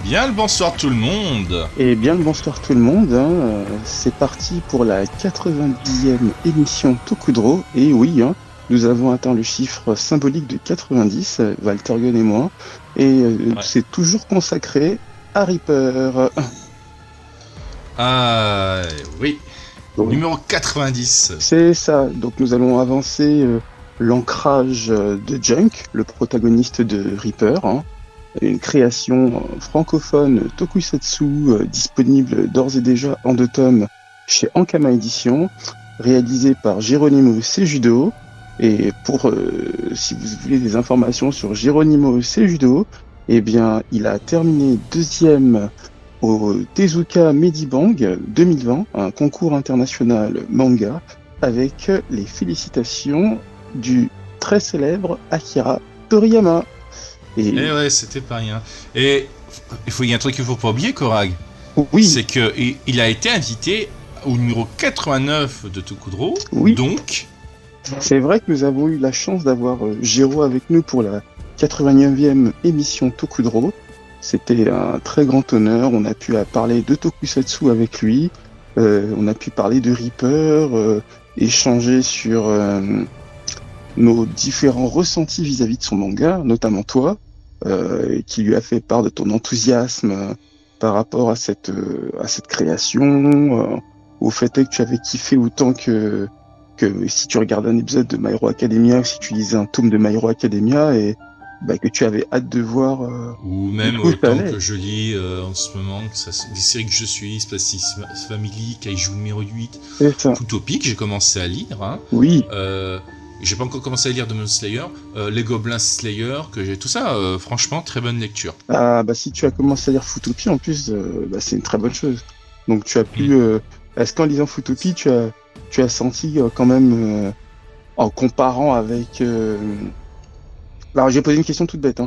Bien le bonsoir tout le monde. Et bien le bonsoir tout le monde, c'est parti pour la 90e émission Tokudro, et oui, nous avons atteint le chiffre symbolique de 90, Walter Gunn et moi, et c'est toujours consacré à Reaper. Ah oui, Donc, numéro 90. c'est ça, donc nous allons avancer l'ancrage de Junk, le protagoniste de Reaper, une création francophone tokusatsu disponible d'ores et déjà en 2 tomes chez Ankama Édition, réalisé par Geronimo Seijudo. Et pour si vous voulez des informations sur Geronimo Seijudo, eh bien, il a terminé 2e au Tezuka Medibang 2020, un concours international manga, avec les félicitations du très célèbre Akira Toriyama. Et ouais, c'était pas rien. Et il y a un truc qu'il faut pas oublier, Korag. Oui. C'est que il a été invité au numéro 89 de Tokudro. Oui. Donc, c'est vrai que nous avons eu la chance d'avoir Géro avec nous pour la 89e émission Tokudro. C'était un très grand honneur. On a pu parler de Tokusatsu avec lui. On a pu parler de Reaper, échanger sur nos différents ressentis vis-à-vis de son manga, notamment toi, qui lui a fait part de ton enthousiasme par rapport à cette création, au fait que tu avais kiffé autant que si tu regardes un épisode de My Hero Academia, si tu lisais un tome de My Hero Academia, et que tu avais hâte de voir. Ou même autant que je lis en ce moment, des séries que je suis, Space Family, Kaiju numéro 8, Futopia, que j'ai commencé à lire. Oui. J'ai pas encore commencé à lire Demon Slayer, les Goblins Slayer, que j'ai tout ça. Franchement, très bonne lecture. Ah si tu as commencé à lire Futopia, en plus, c'est une très bonne chose. Donc tu as pu. Est-ce qu'en lisant Futopia, tu as senti quand même, en comparant avec. Alors j'ai posé une question toute bête.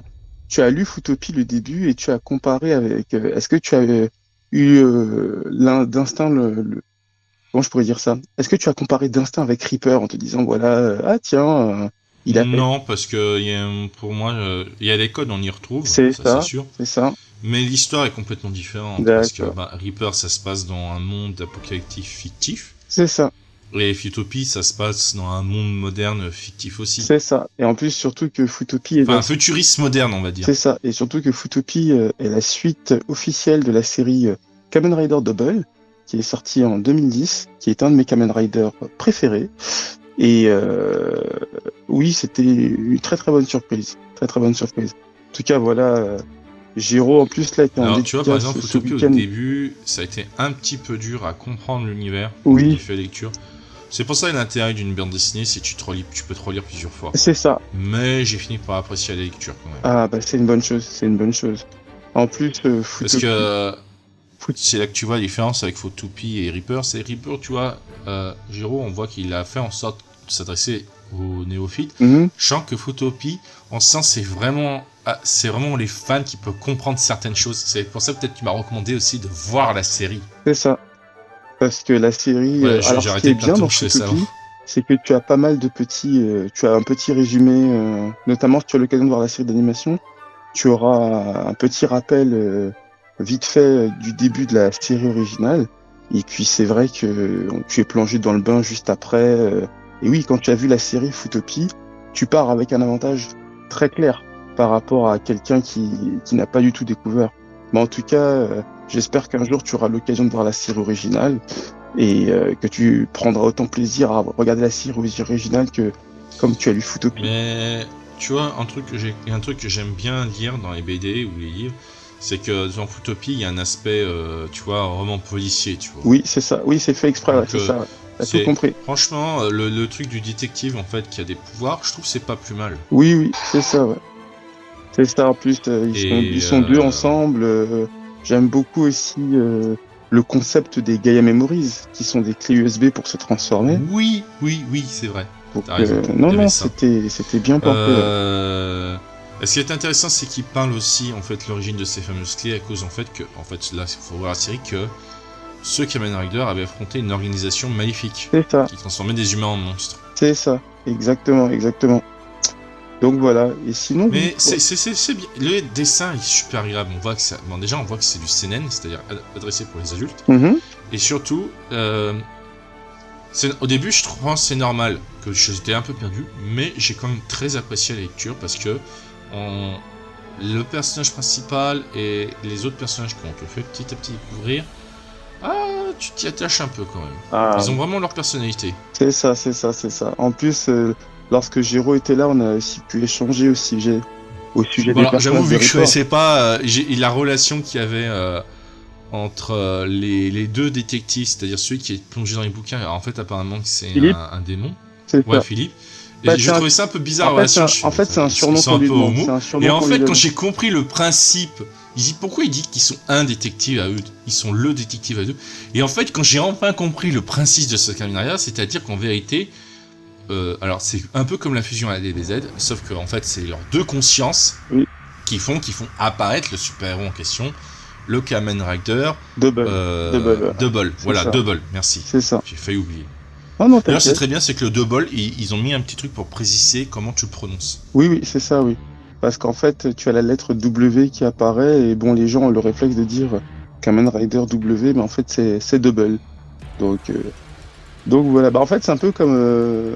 Tu as lu Futopia le début et tu as comparé avec. Est-ce que tu as eu d'instinct Comment je pourrais dire ça? Est-ce que tu as comparé d'instinct avec Reaper en te disant voilà, tiens, il a fait... Non, parce que pour moi, il y a les codes, on y retrouve. C'est ça, c'est sûr. C'est ça. Mais l'histoire est complètement différente. Parce que Reaper, ça se passe dans un monde apocalyptique fictif. C'est ça. Et Futopia, ça se passe dans un monde moderne fictif aussi. C'est ça. Et en plus, surtout que Futopia est... un futuriste moderne, on va dire. C'est ça. Et surtout que Futopia est la suite officielle de la série Kamen Rider Double, qui est sorti en 2010, qui est un de mes Kamen Rider préférés. Et oui, c'était une très très bonne surprise. Très très bonne surprise. En tout cas, voilà, Giro en plus là était en Alors tu vois, par exemple, Futopia au début, ça a été un petit peu dur à comprendre l'univers. Oui. J'ai fait lecture. C'est pour ça l'intérêt d'une bande dessinée, c'est que tu peux te relire plusieurs fois. C'est ça. Mais j'ai fini par apprécier la lecture quand même. Ah c'est une bonne chose, c'est une bonne chose. En plus, Futopia... Parce que... c'est là que tu vois la différence avec Futopia et Reaper. C'est Reaper, tu vois, Giro, on voit qu'il a fait en sorte de s'adresser aux néophytes. Sachant que Futopia, on sent c'est vraiment les fans qui peuvent comprendre certaines choses. C'est pour ça peut-être que tu m'as recommandé aussi de voir la série. C'est ça. Parce que la série, alors ce qui est bien dans Futopia, c'est que tu as pas mal de petits... tu as un petit résumé, notamment si tu as l'occasion de voir la série d'animation, tu auras un petit rappel... vite fait du début de la série originale, et puis c'est vrai que tu es plongé dans le bain juste après, et oui, quand tu as vu la série Futopia, tu pars avec un avantage très clair par rapport à quelqu'un qui n'a pas du tout découvert. Mais en tout cas, j'espère qu'un jour tu auras l'occasion de voir la série originale, et que tu prendras autant plaisir à regarder la série originale que comme tu as lu Futopia. Mais tu vois, un truc que j'aime bien lire dans les BD ou les livres, c'est que dans Futopia, il y a un aspect, tu vois, roman policier, tu vois. Oui, c'est ça. Oui, c'est fait exprès, donc, c'est ça. T'as tout compris. Franchement, le truc du détective, en fait, qui a des pouvoirs, je trouve que c'est pas plus mal. Oui, c'est ça, ouais. C'est ça, en plus, ils sont 2 ensemble. J'aime beaucoup aussi le concept des Gaia Memories, qui sont des clés USB pour se transformer. Oui, c'est vrai. Donc, non, c'était bien pensé. Ce qui est intéressant, c'est qu'il parle aussi en fait l'origine de ces fameuses clés à cause là, il faut voir la série que ce Kamen Rider avait affronté une organisation maléfique qui transformait des humains en monstres. C'est ça, exactement. Donc voilà, et sinon... Mais c'est bien. Le dessin est super agréable. On voit que déjà, on voit que c'est du seinen, c'est-à-dire adressé pour les adultes. Et surtout, au début, je trouve que c'est normal que j'étais un peu perdu, mais j'ai quand même très apprécié la lecture parce que le personnage principal et les autres personnages qu'on te fait petit à petit découvrir, tu t'y attaches un peu quand même. Ils ont vraiment leur personnalité. C'est ça. En plus, lorsque Jiro était là, on a aussi pu échanger au sujet des personnages. J'avoue, vu que je connaissais pas la relation qu'il y avait entre les deux détectives, c'est-à-dire celui qui est plongé dans les bouquins. Alors, en fait, apparemment, c'est un démon. Ouais, Philippe. Et j'ai trouvé ça un peu bizarre. En fait, c'est un surnom qu'on lui demande. Et en fait, quand j'ai compris le principe, pourquoi il dit qu'ils sont un détective à eux, ils sont le détective à eux. Et en fait, quand j'ai enfin compris le principe de ce Kamen Rider, c'est-à-dire qu'en vérité, alors c'est un peu comme la fusion à la DBZ, sauf que en fait, c'est leurs deux consciences qui font apparaître le super-héros en question. Le Kamen Rider Double. Voilà, ça. Double, merci. C'est ça. J'ai failli oublier. Non, d'ailleurs, c'est très bien, c'est que le Double, ils ont mis un petit truc pour préciser comment tu le prononces. Oui, c'est ça, oui. Parce qu'en fait, tu as la lettre W qui apparaît, et bon, les gens ont le réflexe de dire Kamen Rider W, mais en fait, c'est Double. Donc voilà, en fait, c'est un peu comme...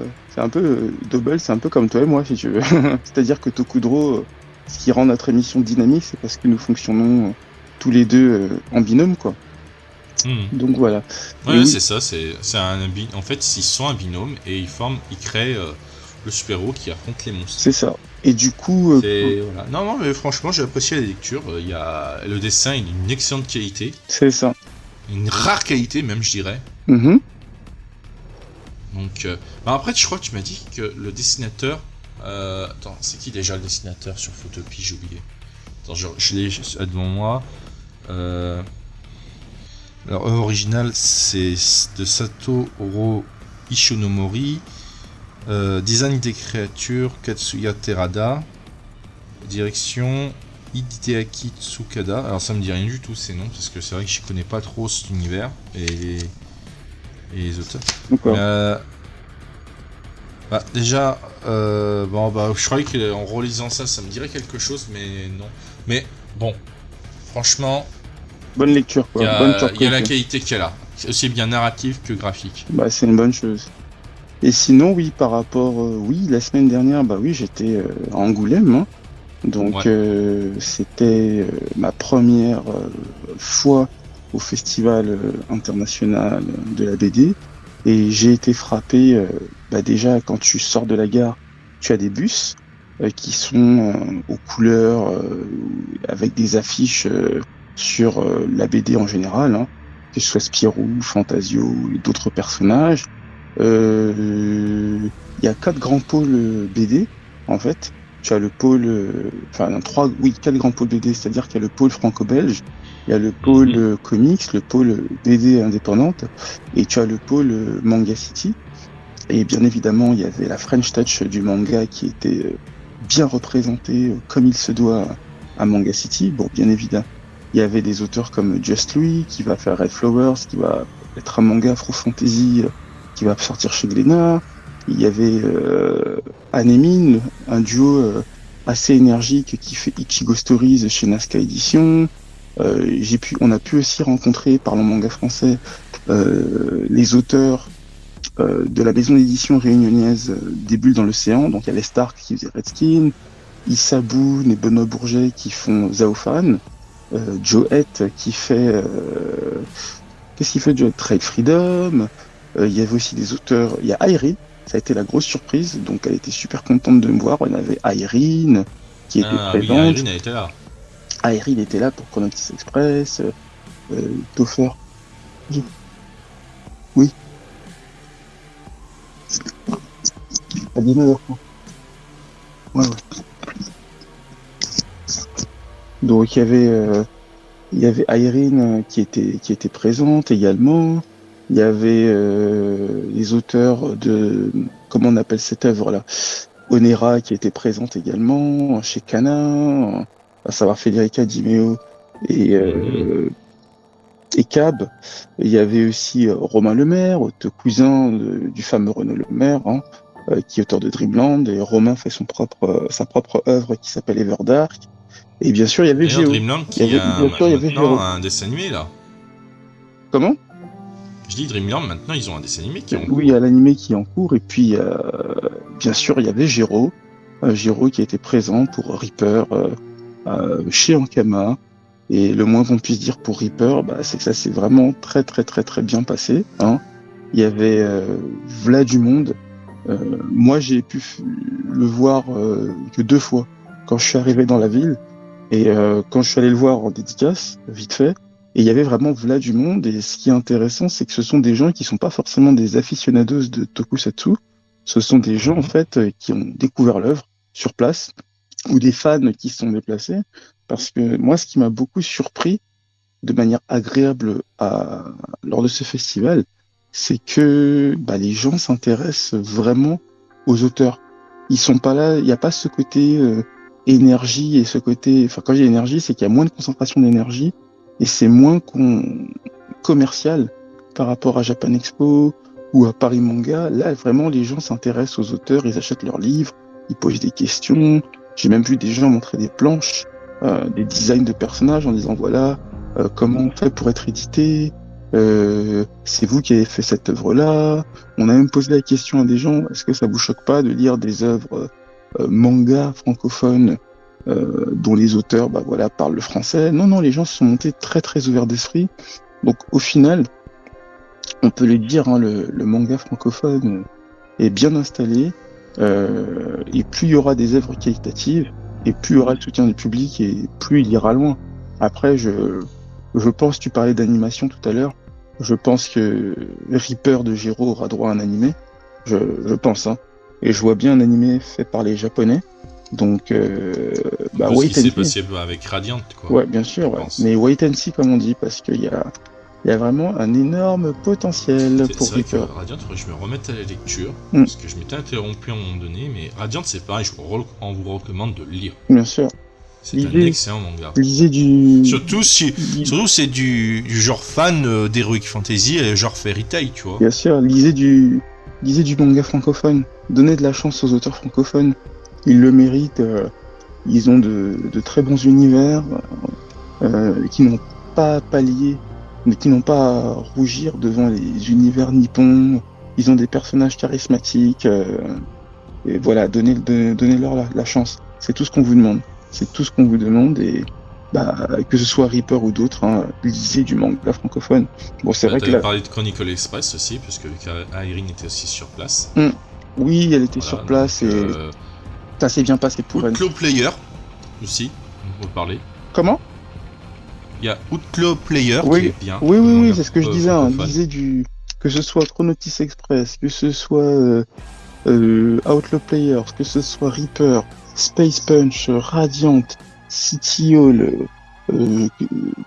Double, c'est un peu comme toi et moi, si tu veux. C'est-à-dire que Tokudro, ce qui rend notre émission dynamique, c'est parce que nous fonctionnons tous les deux en binôme, quoi. Donc voilà. Ouais, c'est ça, en fait, ils sont un binôme et ils créent le super-héros qui affronte les monstres. C'est ça. Et du coup... voilà. Non, mais franchement, j'ai apprécié la lecture. Le dessin, il est d'une excellente qualité. C'est ça. Une rare qualité, même, je dirais. Donc, après, je crois que tu m'as dit que le dessinateur... attends, c'est qui déjà le dessinateur sur Photopea? J'ai oublié. Attends, je l'ai devant moi. Alors, original, c'est de Satoru Ishinomori. Design des créatures, Katsuya Terada. Direction, Hideaki Tsukada. Alors, ça me dit rien du tout ces noms, parce que c'est vrai que je connais pas trop cet univers et les auteurs. Déjà, je croyais qu'en relisant ça me dirait quelque chose, mais non. Mais bon, franchement... Bonne lecture, quoi. Il y a la qualité qu'il y a là. C'est aussi bien narrative que graphique. C'est une bonne chose. Et sinon, oui, par rapport... la semaine dernière, j'étais à Angoulême. Hein. Donc, c'était ma première fois au Festival international de la BD. Et j'ai été frappé, déjà, quand tu sors de la gare, tu as des bus qui sont aux couleurs, avec des affiches... sur la BD en général, hein, que ce soit Spirou, Fantasio et d'autres personnages. Il y a 4 grands pôles BD, en fait. Tu as le pôle... quatre grands pôles BD, c'est-à-dire qu'il y a le pôle franco-belge, il y a le pôle comics, le pôle BD indépendante, et tu as le pôle Manga City. Et bien évidemment, il y avait la French Touch du manga qui était bien représentée comme il se doit à Manga City. Bon, bien évidemment. Il y avait des auteurs comme Just Louis, qui va faire Red Flowers, qui va être un manga afro-fantasy qui va sortir chez Glénat. Il y avait Anemine, un duo assez énergique qui fait Ichigo Stories chez Nazca Édition. On a pu aussi rencontrer, par le manga français, les auteurs de la maison d'édition réunionnaise des Bulles dans l'océan. Donc il y avait Stark qui faisait Redskin, Issa Boone et Benoît Bourget qui font Zaofan. Joette qui fait qu'est-ce qu'il fait Joette? Trade Freedom. Il y avait aussi des auteurs, il y a Irene, ça a été la grosse surprise, donc elle était super contente de me voir. On avait Irene qui était présente. Irene était là. Irene était là pour Chronotis Express. Toffer. Oui. À 19h. Ouais. Donc il y avait Irene qui était présente également. Il y avait les auteurs de, comment on appelle cette œuvre là, Onera qui était présente également chez Kana, à savoir Federica Di Meo et Cab. Il y avait aussi Romain Lemaire, cousin du fameux Renaud Lemaire. Hein. qui est auteur de Dreamland, et Romain fait sa propre œuvre qui s'appelle Everdark. Et bien sûr, il y avait Géo. Dreamland qui a un dessin animé, là. Comment ? Je dis Dreamland, maintenant, ils ont un dessin animé qui est en cours. Oui, il y a l'animé qui est en cours, et puis, bien sûr, il y avait Géro. Géro qui a été présent pour Reaper chez Ankama. Et le moins qu'on puisse dire pour Reaper, c'est que ça s'est vraiment très, très, très, très bien passé. Hein. Il y avait V'là du monde. Moi, j'ai pu le voir que 2 fois quand je suis arrivé dans la ville. Et quand je suis allé le voir en dédicace, vite fait, et il y avait vraiment V'là du monde. Et ce qui est intéressant, c'est que ce sont des gens qui sont pas forcément des aficionados de tokusatsu. Ce sont des gens, en fait, qui ont découvert l'œuvre sur place, ou des fans qui se sont déplacés. Parce que moi, ce qui m'a beaucoup surpris, de manière agréable lors de ce festival, c'est que les gens s'intéressent vraiment aux auteurs. Ils sont pas là, il n'y a pas ce côté énergie et ce côté... Enfin, quand j'ai énergie, c'est qu'il y a moins de concentration d'énergie et c'est moins commercial par rapport à Japan Expo ou à Paris Manga. Là, vraiment, les gens s'intéressent aux auteurs, ils achètent leurs livres, ils posent des questions. J'ai même vu des gens montrer des planches, des designs de personnages en disant voilà comment on fait pour être édité, c'est vous qui avez fait cette œuvre-là. On a même posé la question à des gens, est-ce que ça vous choque pas de lire des œuvres manga francophones dont les auteurs parlent le français? Non, les gens se sont montés très très ouverts d'esprit. Donc au final, on peut le dire, hein, le manga francophone est bien installé, et plus il y aura des œuvres qualitatives, et plus il y aura le soutien du public, et plus il ira loin. Après, je pense, tu parlais d'animation tout à l'heure, je pense que Reaper de Géro aura droit à un animé, je pense, hein. Et je vois bien un animé fait par les Japonais, donc wait and see. C'est possible avec Radiant, quoi. Ouais, bien sûr, ouais. Mais wait and see, comme on dit, parce qu'il y a vraiment un énorme potentiel pour Reaper. Radiant, il faudrait que je me remette à la lecture, parce que je m'étais interrompu à un moment donné, mais Radiant, c'est pareil, on vous recommande de lire. Bien sûr. C'est un excellent manga. Lisez du... Surtout c'est du genre fan d'Heroic Fantasy et genre Fairy Tail, tu vois. Bien sûr, lisez du manga francophone. Donnez de la chance aux auteurs francophones. Ils le méritent. Ils ont de très bons univers qui n'ont pas à pallier, mais qui n'ont pas à rougir devant les univers nippons. Ils ont des personnages charismatiques. Et voilà, donnez-leur la chance. C'est tout ce qu'on vous demande. C'est tout ce qu'on vous demande, et que ce soit Reaper ou d'autres, hein, lisez du manga francophone. Bon, c'est vrai que là... parlé de Chronicle Express aussi, parce que Irene était aussi sur place. Oui, elle était sur place, et ça s'est bien passé pour elle. Outlaw Player aussi, on peut parler. Comment ? Il y a Outlaw Player qui est bien. Oui, c'est ce que je disais. Hein, lisez que ce soit Chronotis Express, que ce soit Outlaw Player, que ce soit Reaper, Space Punch, Radiant, City Hall,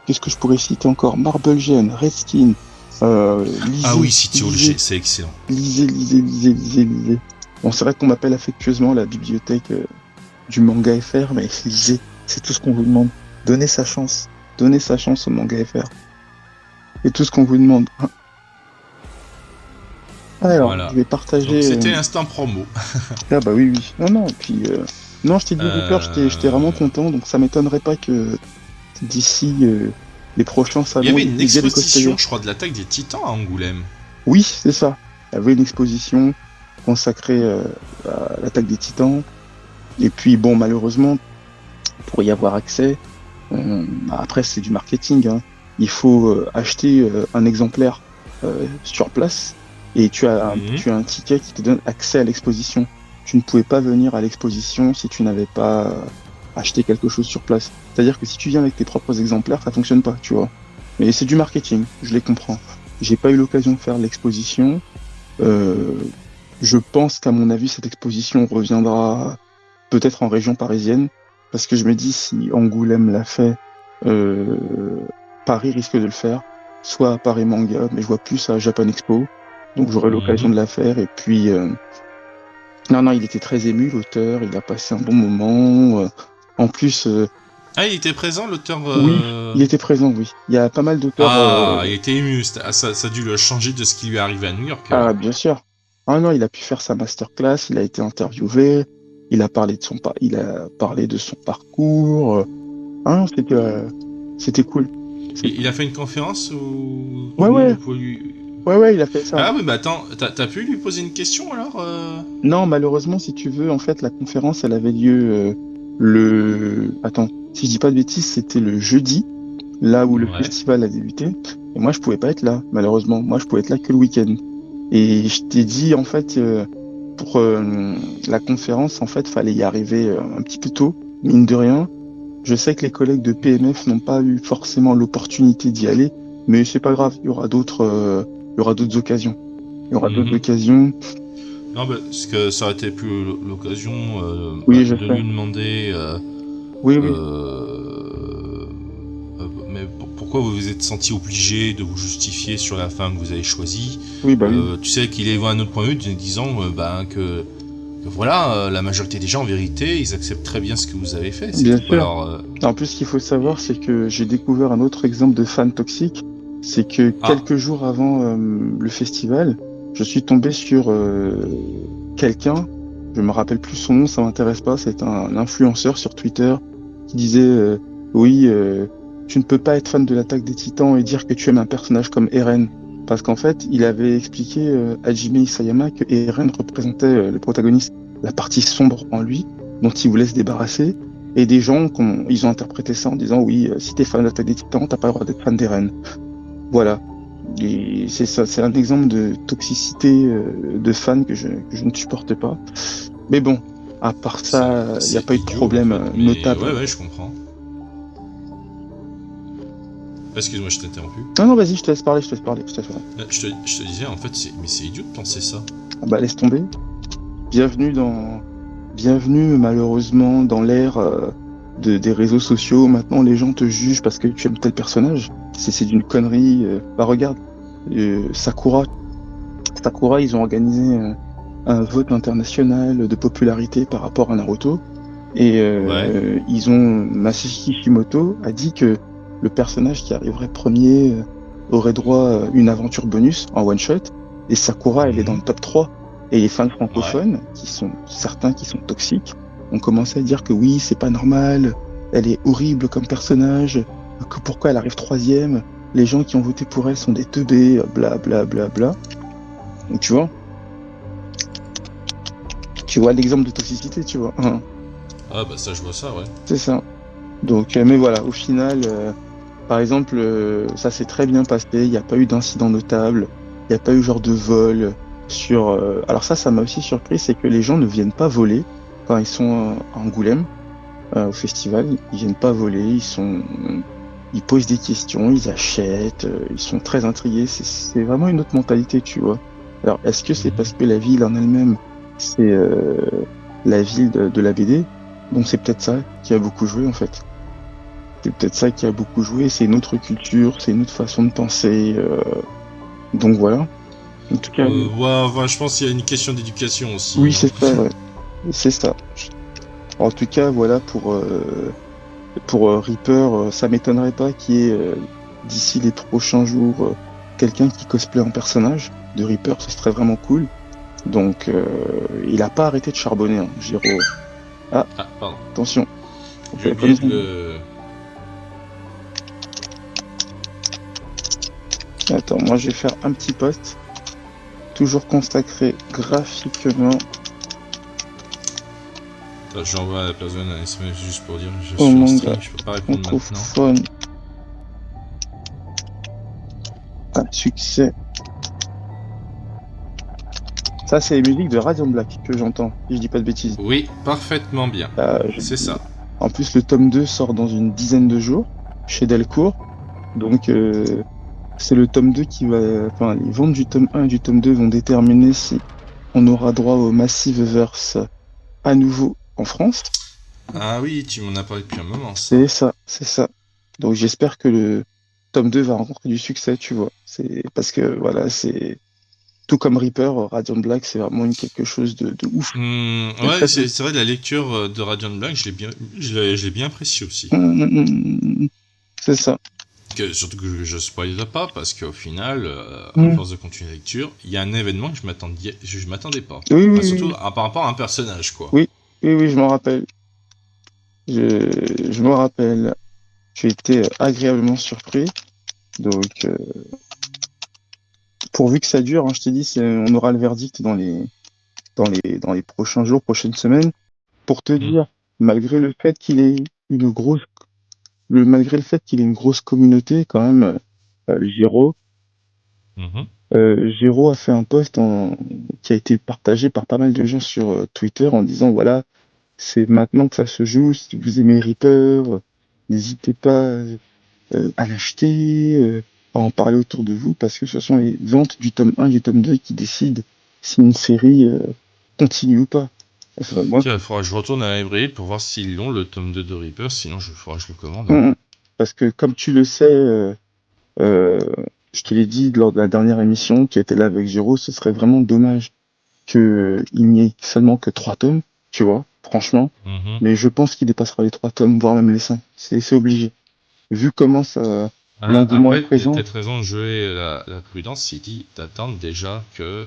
qu'est-ce que je pourrais citer encore ? Marble Gen, Redskin. Oui, City Hall, c'est excellent. Lisez. Bon, c'est vrai qu'on m'appelle affectueusement la bibliothèque du manga FR, mais lisez, c'est tout ce qu'on vous demande. Donnez sa chance au manga FR. C'est tout ce qu'on vous demande. Alors, je vais partager... Donc, c'était instant promo. Oui. Non, puis... Non, je t'ai dit Reaper, j'étais vraiment content, donc ça m'étonnerait pas que d'ici les prochains salons... Il y avait une exposition, je crois, de l'attaque des Titans à Angoulême. Oui, c'est ça. Il y avait une exposition consacrée à l'attaque des Titans. Et puis, bon, malheureusement, pour y avoir accès, après, c'est du marketing, hein. Il faut acheter un exemplaire sur place, et tu as un ticket qui te donne accès à l'exposition. Tu ne pouvais pas venir à l'exposition si tu n'avais pas acheté quelque chose sur place. C'est-à-dire que si tu viens avec tes propres exemplaires, ça fonctionne pas, tu vois. Mais c'est du marketing, je les comprends. J'ai pas eu l'occasion de faire l'exposition. Je pense qu'à mon avis, cette exposition reviendra peut-être en région parisienne, parce que je me dis, si Angoulême l'a fait, Paris risque de le faire, soit à Paris Manga, mais je vois plus à Japan Expo, donc j'aurai l'occasion de la faire. Et puis... Non, il était très ému, l'auteur, il a passé un bon moment. En plus... il était présent, l'auteur Oui, il était présent, oui. Il y a pas mal d'auteurs... il était ému, ça a dû le changer de ce qui lui est arrivé à New York. Bien sûr. Ah non, il a pu faire sa masterclass, il a été interviewé, il a parlé de son parcours. Ah non, c'était cool. Il a fait une conférence où Ouais, nous, ouais. on peut lui... Ouais, il a fait ça. Ah oui, mais attends, t'as pu lui poser une question alors Non, malheureusement, si tu veux, en fait, la conférence, elle avait lieu Attends, si je dis pas de bêtises, c'était le jeudi, là où le Ouais. festival a débuté. Et moi, je pouvais pas être là, malheureusement. Moi, je pouvais être là que le week-end. Et je t'ai dit, en fait, pour la conférence, en fait, fallait y arriver un petit peu tôt, mine de rien. Je sais que les collègues de PMF n'ont pas eu forcément l'opportunité d'y aller, mais c'est pas grave, il y aura d'autres occasions. Il y aura d'autres occasions. Non, parce que ça aurait été plus l'occasion Oui, je de sais. lui demander. Oui. Mais pourquoi vous vous êtes senti obligé de vous justifier sur la fin que vous avez choisie? Oui, bah oui. Tu sais qu'il est un autre point de vue disant que voilà, la majorité des gens en vérité ils acceptent très bien ce que vous avez fait. Bien sûr. Alors, En plus, ce qu'il faut savoir, c'est que j'ai découvert un autre exemple de fan toxique. C'est que quelques jours avant le festival, je suis tombé sur quelqu'un, je me rappelle plus son nom, ça m'intéresse pas, c'est un influenceur sur Twitter qui disait oui, tu ne peux pas être fan de l'Attaque des Titans et dire que tu aimes un personnage comme Eren. Parce qu'en fait, il avait expliqué à Hajime Isayama que Eren représentait le protagoniste, la partie sombre en lui, dont il voulait se débarrasser. Et des gens, ils ont interprété ça en disant oui, si t'es fan d'Attaque des Titans, t'as pas le droit d'être fan d'Eren. Voilà. Et c'est ça, c'est un exemple de toxicité de fans que je ne supporte pas. Mais bon, à part ça, il n'y a pas eu de problème en fait, notable. Ouais, je comprends. Excuse-moi, je t'ai interrompu. Non, vas-y, je te laisse parler. Je te disais, en fait, c'est idiot de penser ça. Ah bah, laisse tomber. Bienvenue, malheureusement, dans l'ère des réseaux sociaux. Maintenant, les gens te jugent parce que tu aimes tel personnage. C'est d'une connerie. Bah, regarde, Sakura, ils ont organisé un vote international de popularité par rapport à Naruto. Et Masashi Kishimoto a dit que le personnage qui arriverait premier aurait droit à une aventure bonus en one shot. Et Sakura, elle est dans le top 3. Et les fans francophones, certains qui sont toxiques, ont commencé à dire que oui, c'est pas normal, elle est horrible comme personnage, que pourquoi elle arrive troisième, les gens qui ont voté pour elle sont des teubés, bla bla bla bla. Donc tu vois l'exemple de toxicité, tu vois. Ah bah ça, je vois ça, ouais. C'est ça. Donc, mais voilà, au final, par exemple, ça s'est très bien passé, il n'y a pas eu d'incident notable, il n'y a pas eu genre de vol sur... Alors ça m'a aussi surpris, c'est que les gens ne viennent pas voler quand ils sont à Angoulême, au festival, ils viennent pas voler, ils posent des questions, ils achètent, ils sont très intrigués, c'est vraiment une autre mentalité, tu vois. Alors, est-ce que c'est parce que la ville en elle-même, c'est la ville de la BD? Donc c'est peut-être ça qui a beaucoup joué en fait. C'est peut-être ça qui a beaucoup joué, c'est une autre culture, c'est une autre façon de penser. Donc voilà. En tout cas. Je pense qu'il y a une question d'éducation aussi. Oui, c'est ça, ouais. C'est ça. En tout cas, voilà pour Reaper, ça m'étonnerait pas qu'il y ait d'ici les prochains jours quelqu'un qui cosplay en personnage de Reaper, ce serait vraiment cool. Donc il a pas arrêté de charbonner, hein, Giro. Ah, pardon. Attention. J'ai oublié de... Attends, moi je vais faire un petit post. Toujours consacré graphiquement. J'envoie à la personne un SMS juste pour dire je suis en stream, je peux pas répondre maintenant. Un succès. Ça, c'est les musiques de Radiant Black que j'entends, si je dis pas de bêtises. Oui, parfaitement bien. C'est ça. En plus, le tome 2 sort dans une dizaine de jours, chez Delcourt. Donc, c'est le tome 2 qui va... Enfin, les ventes du tome 1 et du tome 2 vont déterminer si on aura droit au Massiveverse à nouveau en France. Ah oui, tu m'en as parlé depuis un moment. C'est ça. Donc, j'espère que le tome 2 va rencontrer du succès, tu vois. C'est parce que, voilà, c'est... Tout comme Reaper, Radiant Black, c'est vraiment quelque chose de ouf. Ouais, c'est vrai, la lecture de Radiant Black, je l'ai bien apprécié aussi. C'est ça. surtout que je spoilere pas, parce qu'au final, à force de continuer la lecture, il y a un événement que je m'attendais pas. Surtout par rapport à un personnage, quoi. Oui, je m'en rappelle. Je me rappelle. J'ai été agréablement surpris. Donc, pourvu que ça dure, hein, je t'ai dit, on aura le verdict dans les prochains jours, prochaines semaines. Pour te dire, malgré le fait qu'il ait une grosse communauté, quand même, Giro a fait un post qui a été partagé par pas mal de gens sur Twitter en disant voilà, c'est maintenant que ça se joue. Si vous aimez Reaper, n'hésitez pas à l'acheter, à en parler autour de vous, parce que ce sont les ventes du tome 1 et du tome 2 qui décident si une série continue ou pas. Tiens, il faudra que je retourne à la librairie pour voir s'ils l'ont, le tome 2 de Reaper, sinon je le commande. Parce que comme tu le sais, je te l'ai dit lors de la dernière émission, qui était là avec Giro, ce serait vraiment dommage qu'il n'y ait seulement que 3 tomes, tu vois, franchement. Mais je pense qu'il dépassera les 3 tomes, voire même les 5. C'est obligé. Vu comment ça... l'engouement est présent. Peut-être raison de jouer la prudence, il dit d'attendre déjà que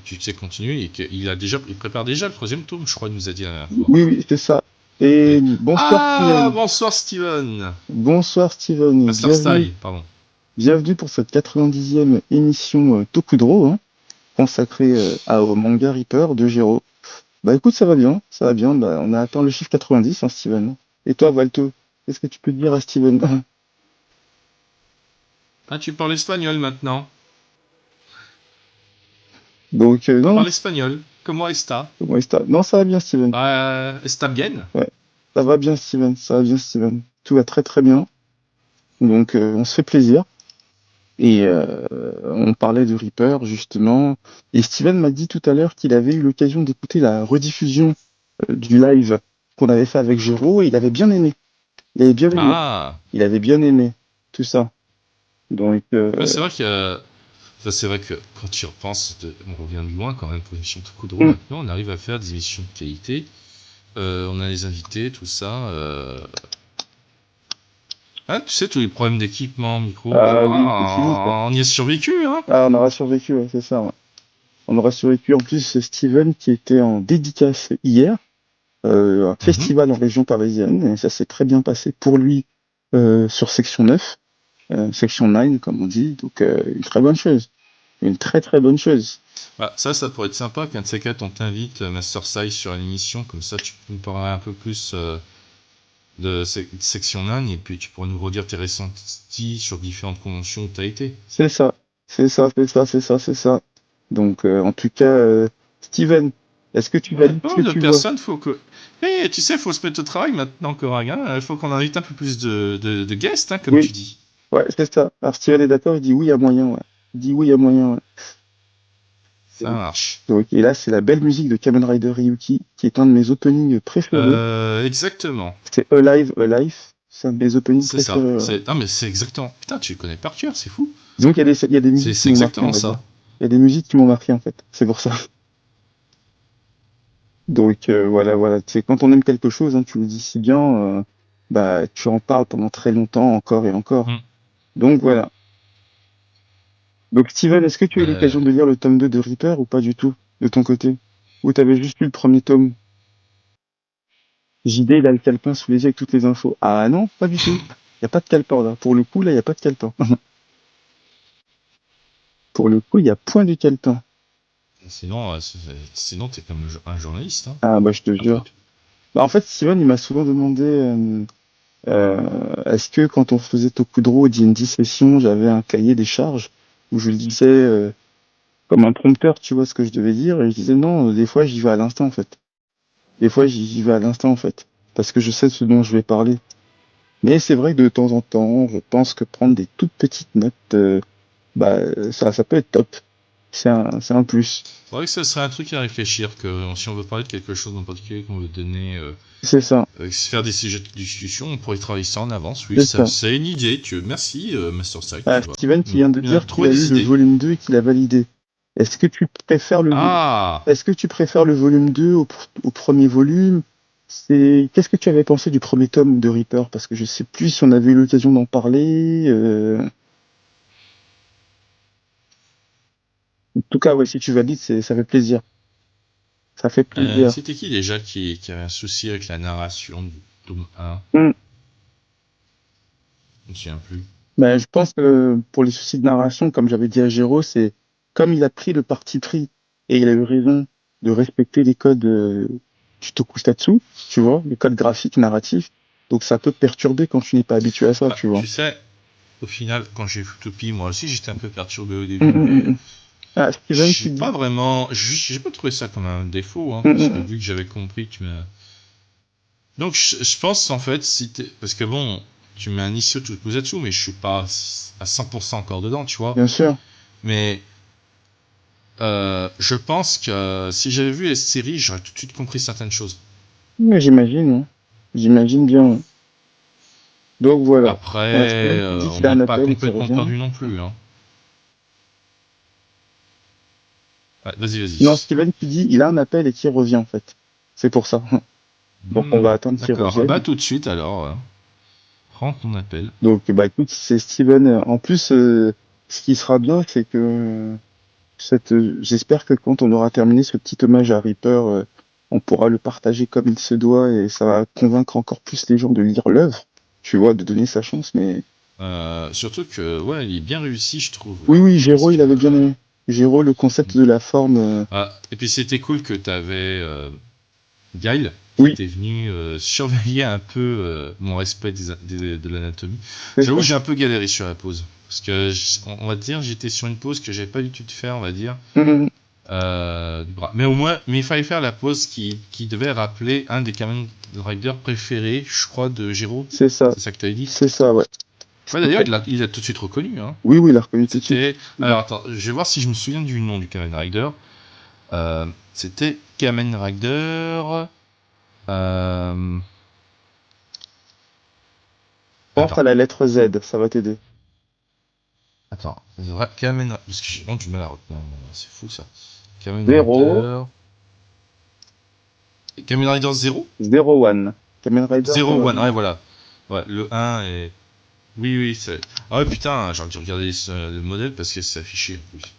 tu sais continuer et qu'il prépare déjà le 3e tome, je crois qu'il nous a dit la dernière fois. Oui, c'est ça. Et bonsoir Steven. Bonsoir Steven. Bonsoir Steven. Master Style, pardon. Bienvenue pour cette 90e émission Tokudro, consacrée au manga Reaper de Giro. Bah écoute, ça va bien. Bah, on a atteint le chiffre 90, Steven. Et toi, Walto, qu'est-ce que tu peux dire à Steven? Ah, tu parles espagnol maintenant. Donc, non. Tu parles espagnol. Comment está? Non, ça va bien, Steven. Está bien? Ouais. Ça va bien, Steven. Tout va très très bien. Donc, on se fait plaisir. Et on parlait de Reaper, justement. Et Steven m'a dit tout à l'heure qu'il avait eu l'occasion d'écouter la rediffusion du live qu'on avait fait avec Géraud, et il avait bien aimé. Il avait bien aimé tout ça. Donc, c'est vrai que quand tu y repenses, on revient de loin quand même pour l'émission de Tokudro. Maintenant, on arrive à faire des émissions de qualité. On a les invités, tout ça. Ah, tu sais, tous les problèmes d'équipement, micro, on y a survécu, hein. Ah, on aura survécu, ouais, c'est ça. Ouais. On aura survécu. En plus, Steven qui était en dédicace hier, un festival en région parisienne, et ça s'est très bien passé pour lui sur section 9, section 9 comme on dit, donc une très bonne chose. Une très très bonne chose. Bah, ça pourrait être sympa qu'un de ces quatre on t'invite, Master Size, sur une émission, comme ça tu nous parleras un peu plus de section 9, et puis tu pourrais nous redire tes ressentis sur différentes conventions où tu as été. C'est ça. Donc en tout cas, Steven, est-ce que tu valides ce que tu vois? Faut que... tu sais, faut se mettre au travail maintenant, Korag. Il faut qu'on invite un peu plus de guests, hein, comme tu dis. Ouais, c'est ça. Alors Steven est d'accord, il dit oui, il y a moyen, ouais. Ça marche. Donc, et là, c'est la belle musique de Kamen Rider Ryuki, qui est un de mes openings préférés. Exactement. C'est Alive. C'est un de mes openings préférés. C'est ça. Non, mais c'est exactement. Putain, tu connais par cœur, c'est fou. Donc, il y a des musiques qui m'ont marqué. C'est ça. Il y a des musiques qui m'ont marqué, en fait. C'est pour ça. Donc, voilà. Tu sais, quand on aime quelque chose, tu le dis si bien, bah, tu en parles pendant très longtemps, encore et encore. Donc, voilà. Donc, Steven, est-ce que tu as eu l'occasion de lire le tome 2 de Reaper ou pas du tout, de ton côté? Ou t'avais juste lu le premier tome? JD, il a le calepin sous les yeux avec toutes les infos. Ah non, pas du tout. Il n'y a pas de calepin, là. Pour le coup, là, il n'y a pas de calepin. Pour le coup, il y a point de calepin. Sinon t'es comme un journaliste. Hein. Ah, bah, je te jure. Bah, en fait, Steven, il m'a souvent demandé est-ce que quand on faisait Tokudro D&D Session, j'avais un cahier des charges où je le disais comme un prompteur, tu vois ce que je devais dire, et je disais non, des fois, j'y vais à l'instant, en fait. Parce que je sais ce dont je vais parler. Mais c'est vrai que de temps en temps, je pense que prendre des toutes petites notes, ça peut être top. C'est un plus. C'est vrai que ce serait un truc à réfléchir, que si on veut parler de quelque chose en particulier, qu'on veut donner... c'est ça. Faire des sujets de discussion, on pourrait travailler ça en avance. Oui, c'est une idée. Merci, Master Side. Steven qui vient de dire qu'il a lu le volume 2 et qu'il a validé. Est-ce que tu préfères le volume 2 au premier volume, Qu'est-ce que tu avais pensé du premier tome de Reaper? Parce que je sais plus si on avait eu l'occasion d'en parler. En tout cas, ouais, si tu valides, ça fait plaisir. Ça fait plaisir. C'était qui déjà qui avait un souci avec la narration du tome 1? Je me souviens plus. Ben, je pense que pour les soucis de narration, comme j'avais dit à Géraud, c'est comme il a pris le parti pris et il a eu raison de respecter les codes du tokusatsu, tu vois, les codes graphiques, narratifs. Donc ça peut perturber quand tu n'es pas habitué à ça, tu vois. Tu sais, au final, quand j'ai vu Utopie, moi aussi j'étais un peu perturbé au début. Ah, Steven, j'ai pas vraiment, j'ai pas trouvé ça comme un défaut, hein, parce que vu que j'avais compris, tu m'as. Donc je pense en fait, parce que bon, tu m'as initié au tokusatsu, mais je suis pas à 100% encore dedans, tu vois. Bien sûr. Mais je pense que si j'avais vu les séries, j'aurais tout de suite compris certaines choses. Mais j'imagine, hein. J'imagine bien. Donc voilà. Après, on n'est pas complètement perdu non plus. Hein. Ouais, vas-y. Non, Steven qui dit il a un appel et qui revient en fait. C'est pour ça. Donc on va attendre qu'il revienne. D'accord, bah tout de suite alors. Prends ton appel. Donc bah écoute, c'est Steven. En plus, ce qui sera bien, c'est que j'espère que quand on aura terminé ce petit hommage à Reaper, on pourra le partager comme il se doit et ça va convaincre encore plus les gens de lire l'œuvre, tu vois, de donner sa chance. Mais surtout que ouais, il est bien réussi, je trouve. Oui, Géraud, il avait bien aimé. Géraud, le concept de la forme. Et puis c'était cool que t'avais Guile qui était venu surveiller un peu mon respect de l'anatomie. J'avoue, j'ai un peu galéré sur la pause. Parce que, on va dire, j'étais sur une pause que j'avais pas du tout de faire, on va dire. Du bras. Mais au moins, il fallait faire la pause qui devait rappeler un des Kamen Rider préférés, je crois, de Géraud. C'est ça. C'est ça que tu as dit. C'est ça, ouais. Ouais, d'ailleurs, il l'a tout de suite reconnu. Hein. Oui, il l'a reconnu tout de suite. Alors, attends, je vais voir si je me souviens du nom du Kamen Rider. C'était Kamen Rider. Pense à la lettre Z, ça va t'aider. Attends, Kamen Rider. Parce que j'ai du mal à retenir. C'est fou ça. Kamen Rider. Kamen Rider 0 01. Kamen Rider 01, ouais, voilà. Ouais, le 1 est. Oui, c'est. Ah ouais, putain, j'ai dû regarder le modèle parce que c'est affiché en plus.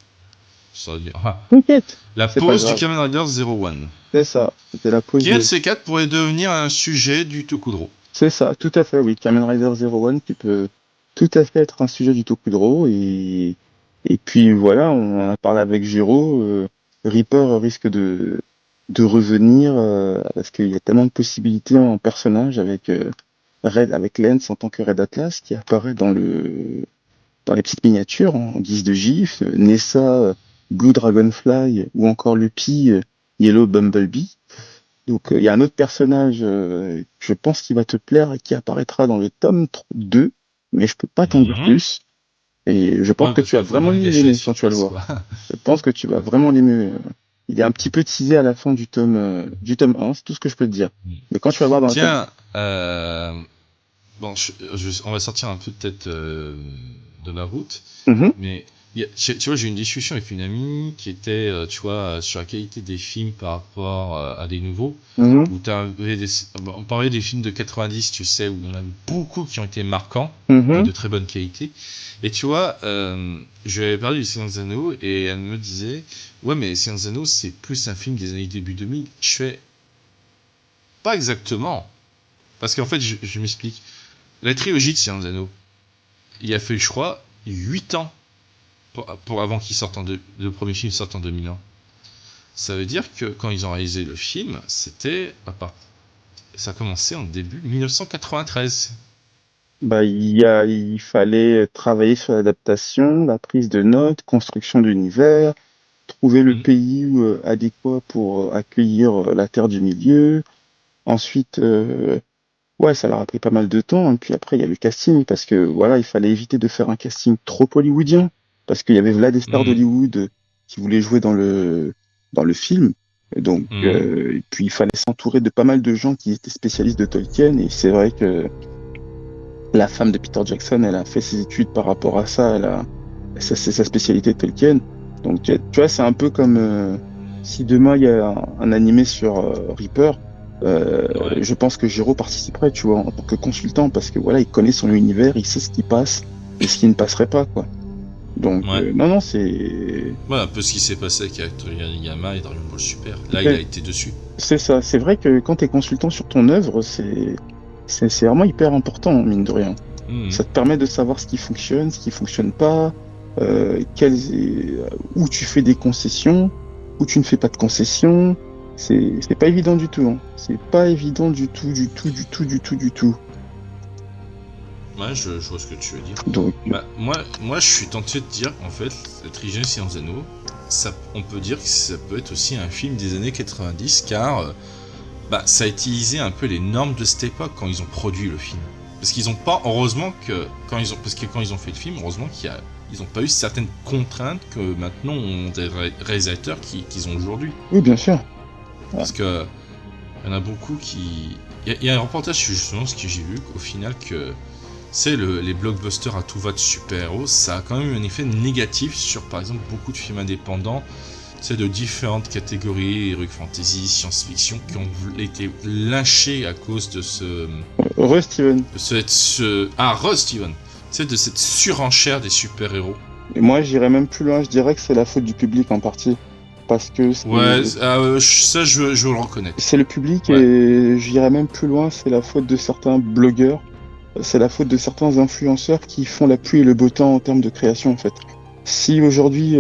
Ça veut dire. T'inquiète. La pose du Kamen Rider 01. C'est ça, c'était la pose. Qui, un de ces quatre, pourrait devenir un sujet du Tokudro. C'est ça, tout à fait, oui. Kamen Rider 01 qui peut tout à fait être un sujet du Tokudro. Et puis voilà, on en a parlé avec Giro. Reaper risque de revenir parce qu'il y a tellement de possibilités en personnage avec avec Lens en tant que Red Atlas qui apparaît dans les petites miniatures en guise de gif, Nessa, Blue Dragonfly ou encore Luppy, Yellow Bumblebee. Donc il y a un autre personnage, je pense qu'il va te plaire et qui apparaîtra dans le tome 2, mais je peux pas t'en dire plus. Et je pense que tu vas vraiment l'aimer quand tu vas le voir. Je pense que tu vas vraiment l'aimer. Il est un petit peu teasé à la fin du tome 1, c'est tout ce que je peux te dire. Mais quand tu vas voir dans le tome... Bon, on va sortir un peu peut-être de la route, mais tu vois, j'ai eu une discussion avec une amie qui était, tu vois, sur la qualité des films par rapport à des nouveaux, où on parlait des films de 90, tu sais, où il y en a beaucoup qui ont été marquants, de très bonne qualité, et tu vois, je lui avais parlé du Seigneur des Anneaux, et elle me disait, ouais, mais Seigneur des Anneaux, c'est plus un film des années début 2000, je fais, pas exactement, parce qu'en fait, je m'explique. La trilogie de Seigneur des Anneaux, il a fallu, je crois, 8 ans pour avant qu'il sorte le premier film sorte en 2001. Ça veut dire que quand ils ont réalisé le film, ça a commencé en début 1993. Bah, il fallait travailler sur l'adaptation, la prise de notes, construction d'univers, trouver le pays adéquat pour accueillir la Terre du Milieu. Ensuite, ouais, ça leur a pris pas mal de temps. Et puis après, il y a le casting, parce que voilà, il fallait éviter de faire un casting trop hollywoodien, parce qu'il y avait là des stars d'Hollywood qui voulaient jouer dans le film. Et donc, et puis il fallait s'entourer de pas mal de gens qui étaient spécialistes de Tolkien. Et c'est vrai que la femme de Peter Jackson, elle a fait ses études par rapport à ça. C'est sa spécialité Tolkien. Donc, tu vois, c'est un peu comme si demain il y a un animé sur Reaper. Je pense que Jiro participerait, tu vois, en tant que consultant, parce que voilà, il connaît son univers, il sait ce qui passe et ce qui ne passerait pas, quoi. Donc, non, c'est... Ouais, un peu ce qui s'est passé avec Toriyama et Dragon Ball Super. Là, il a été dessus. C'est ça, c'est vrai que quand t'es consultant sur ton œuvre, c'est vraiment hyper important, mine de rien. Ça te permet de savoir ce qui fonctionne pas, où tu fais des concessions, où tu ne fais pas de concessions. C'est pas évident du tout, hein. C'est pas évident du tout. Ouais, je vois ce que tu veux dire. Donc, moi, je suis tenté de dire, en fait, la trilogie Seigneur des Anneaux, on peut dire que ça peut être aussi un film des années 90, car ça a utilisé un peu les normes de cette époque quand ils ont produit le film. Parce qu'ils ont pas, heureusement que quand ils ont fait le film, heureusement ils n'ont pas eu certaines contraintes que maintenant ont des réalisateurs qu'ils ont aujourd'hui. Oui, bien sûr. Parce que il y en a beaucoup qui... Il y a un reportage sur justement ce que j'ai vu, qu'au final, que les blockbusters à tout va de super-héros, ça a quand même eu un effet négatif sur, par exemple, beaucoup de films indépendants, de différentes catégories, heroic fantasy, science-fiction, qui ont été lynchés à cause de ce... Steven. Steven. De cette surenchère des super-héros. Et moi, j'irais même plus loin, je dirais que c'est la faute du public en partie. Parce que ça je veux le reconnaître. C'est le public et j'irais même plus loin, c'est la faute de certains blogueurs, c'est la faute de certains influenceurs qui font la pluie et le beau temps en termes de création en fait. Si aujourd'hui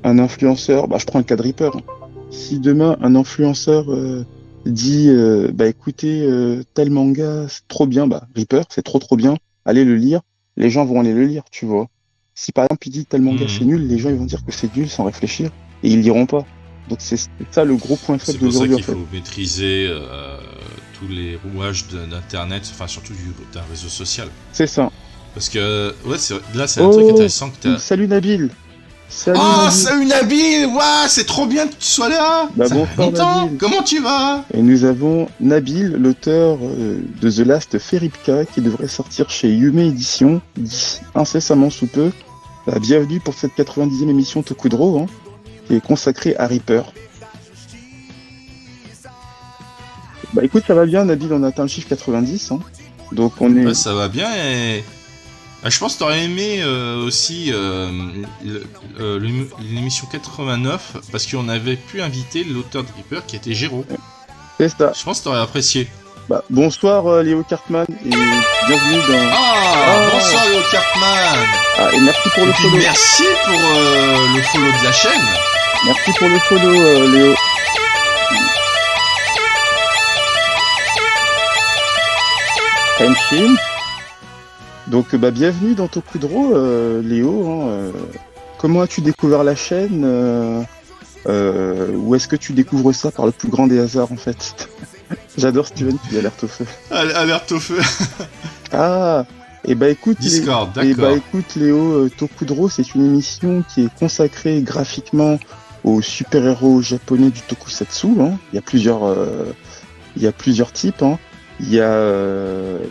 un influenceur, je prends le cas de Reaper, si demain un influenceur dit écoutez tel manga c'est trop bien, Reaper c'est trop bien, allez le lire, les gens vont aller le lire, tu vois. Si par exemple il dit tel manga c'est nul, les gens ils vont dire que c'est nul sans réfléchir. Et ils liront pas. Donc c'est ça le gros point faible d'aujourd'hui. C'est pour ça qu'il faut maîtriser tous les rouages d'internet, enfin surtout d'un réseau social. C'est ça. Parce que là c'est un truc intéressant que t'as. Salut Nabil. Salut Nabil. Waouh, c'est trop bien que tu sois là. Bonsoir Nabil. Comment tu vas? Et nous avons Nabil, l'auteur de The Last Ferripka, qui devrait sortir chez Yume Édition incessamment sous peu. Bienvenue pour cette 90e émission Tokudro, qui est consacré à Reaper. Écoute, ça va bien, Nabil, on a atteint le chiffre 90. Donc on est... ça va bien et... je pense que t'aurais aimé aussi l'émission 89 parce qu'on avait pu inviter l'auteur de Reaper qui était Jiro. C'est ça. Je pense que t'aurais apprécié. Bonsoir Léo Cartman et bienvenue dans... Bonsoir Léo Cartman. Et merci pour le follow. Merci pour le follow de la chaîne. Merci pour le follow, Léo. Henshin. Donc, bienvenue dans Tokudro, Léo. Comment as-tu découvert la chaîne ou est-ce que tu découvres ça par le plus grand des hasards, en fait? J'adore Steven qui alerte au feu. Alerte au feu. Écoute, Discord, d'accord. Écoute Léo, Tokudro, c'est une émission qui est consacrée graphiquement aux super-héros japonais du tokusatsu. Il y a plusieurs types. Il y a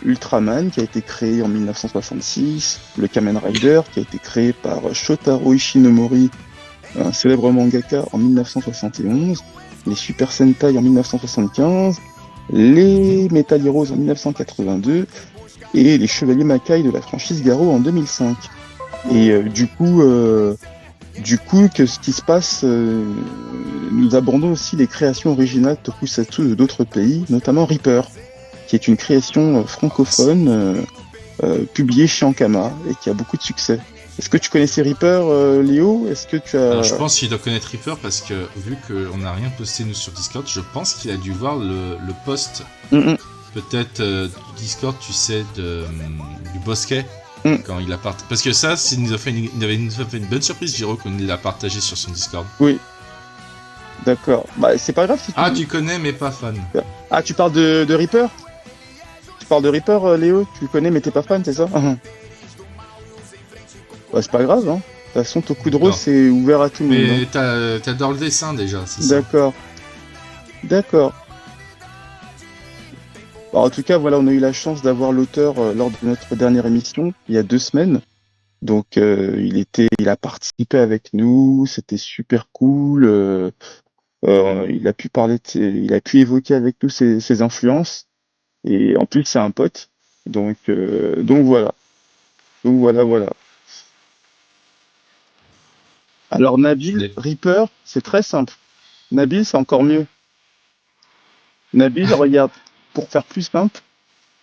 Ultraman qui a été créé en 1966, le Kamen Rider qui a été créé par Shotaro Ishinomori, un célèbre mangaka, en 1971, les Super Sentai en 1975, les Metal Heroes en 1982 et les Chevaliers Makai de la franchise Garo en 2005. Et du coup, ce qui se passe, nous abordons aussi les créations originales tokusatsu de d'autres pays, notamment Reaper, qui est une création francophone publiée chez Ankama et qui a beaucoup de succès. Est-ce que tu connaissais Reaper, Léo? Est-ce que tu as... Alors, je pense qu'il doit connaître Reaper parce que vu qu'on n'a rien posté nous sur Discord, je pense qu'il a dû voir le post. Peut-être du Discord, tu sais, du Bosquet. Quand il a parce que ça, il nous a fait une bonne surprise, Jiro, quand il l'a partagé sur son Discord. Oui. D'accord. C'est pas grave si tu connais, mais pas fan. Tu parles de Reaper? Tu parles de Reaper, Léo? Tu le connais, mais t'es pas fan, c'est ça? C'est pas grave, De toute façon, Tokudro, c'est ouvert à tout le monde. Mais t'adores le dessin, déjà, c'est ça? D'accord. En tout cas, voilà, on a eu la chance d'avoir l'auteur lors de notre dernière émission, il y a 2 semaines. Donc, il a participé avec nous, c'était super cool. Il a pu il a pu évoquer avec nous ses influences. Et en plus, c'est un pote. Donc voilà. Donc voilà. Alors Nabil, Reaper, c'est très simple. Nabil, c'est encore mieux. Nabil, regarde, pour faire plus simple,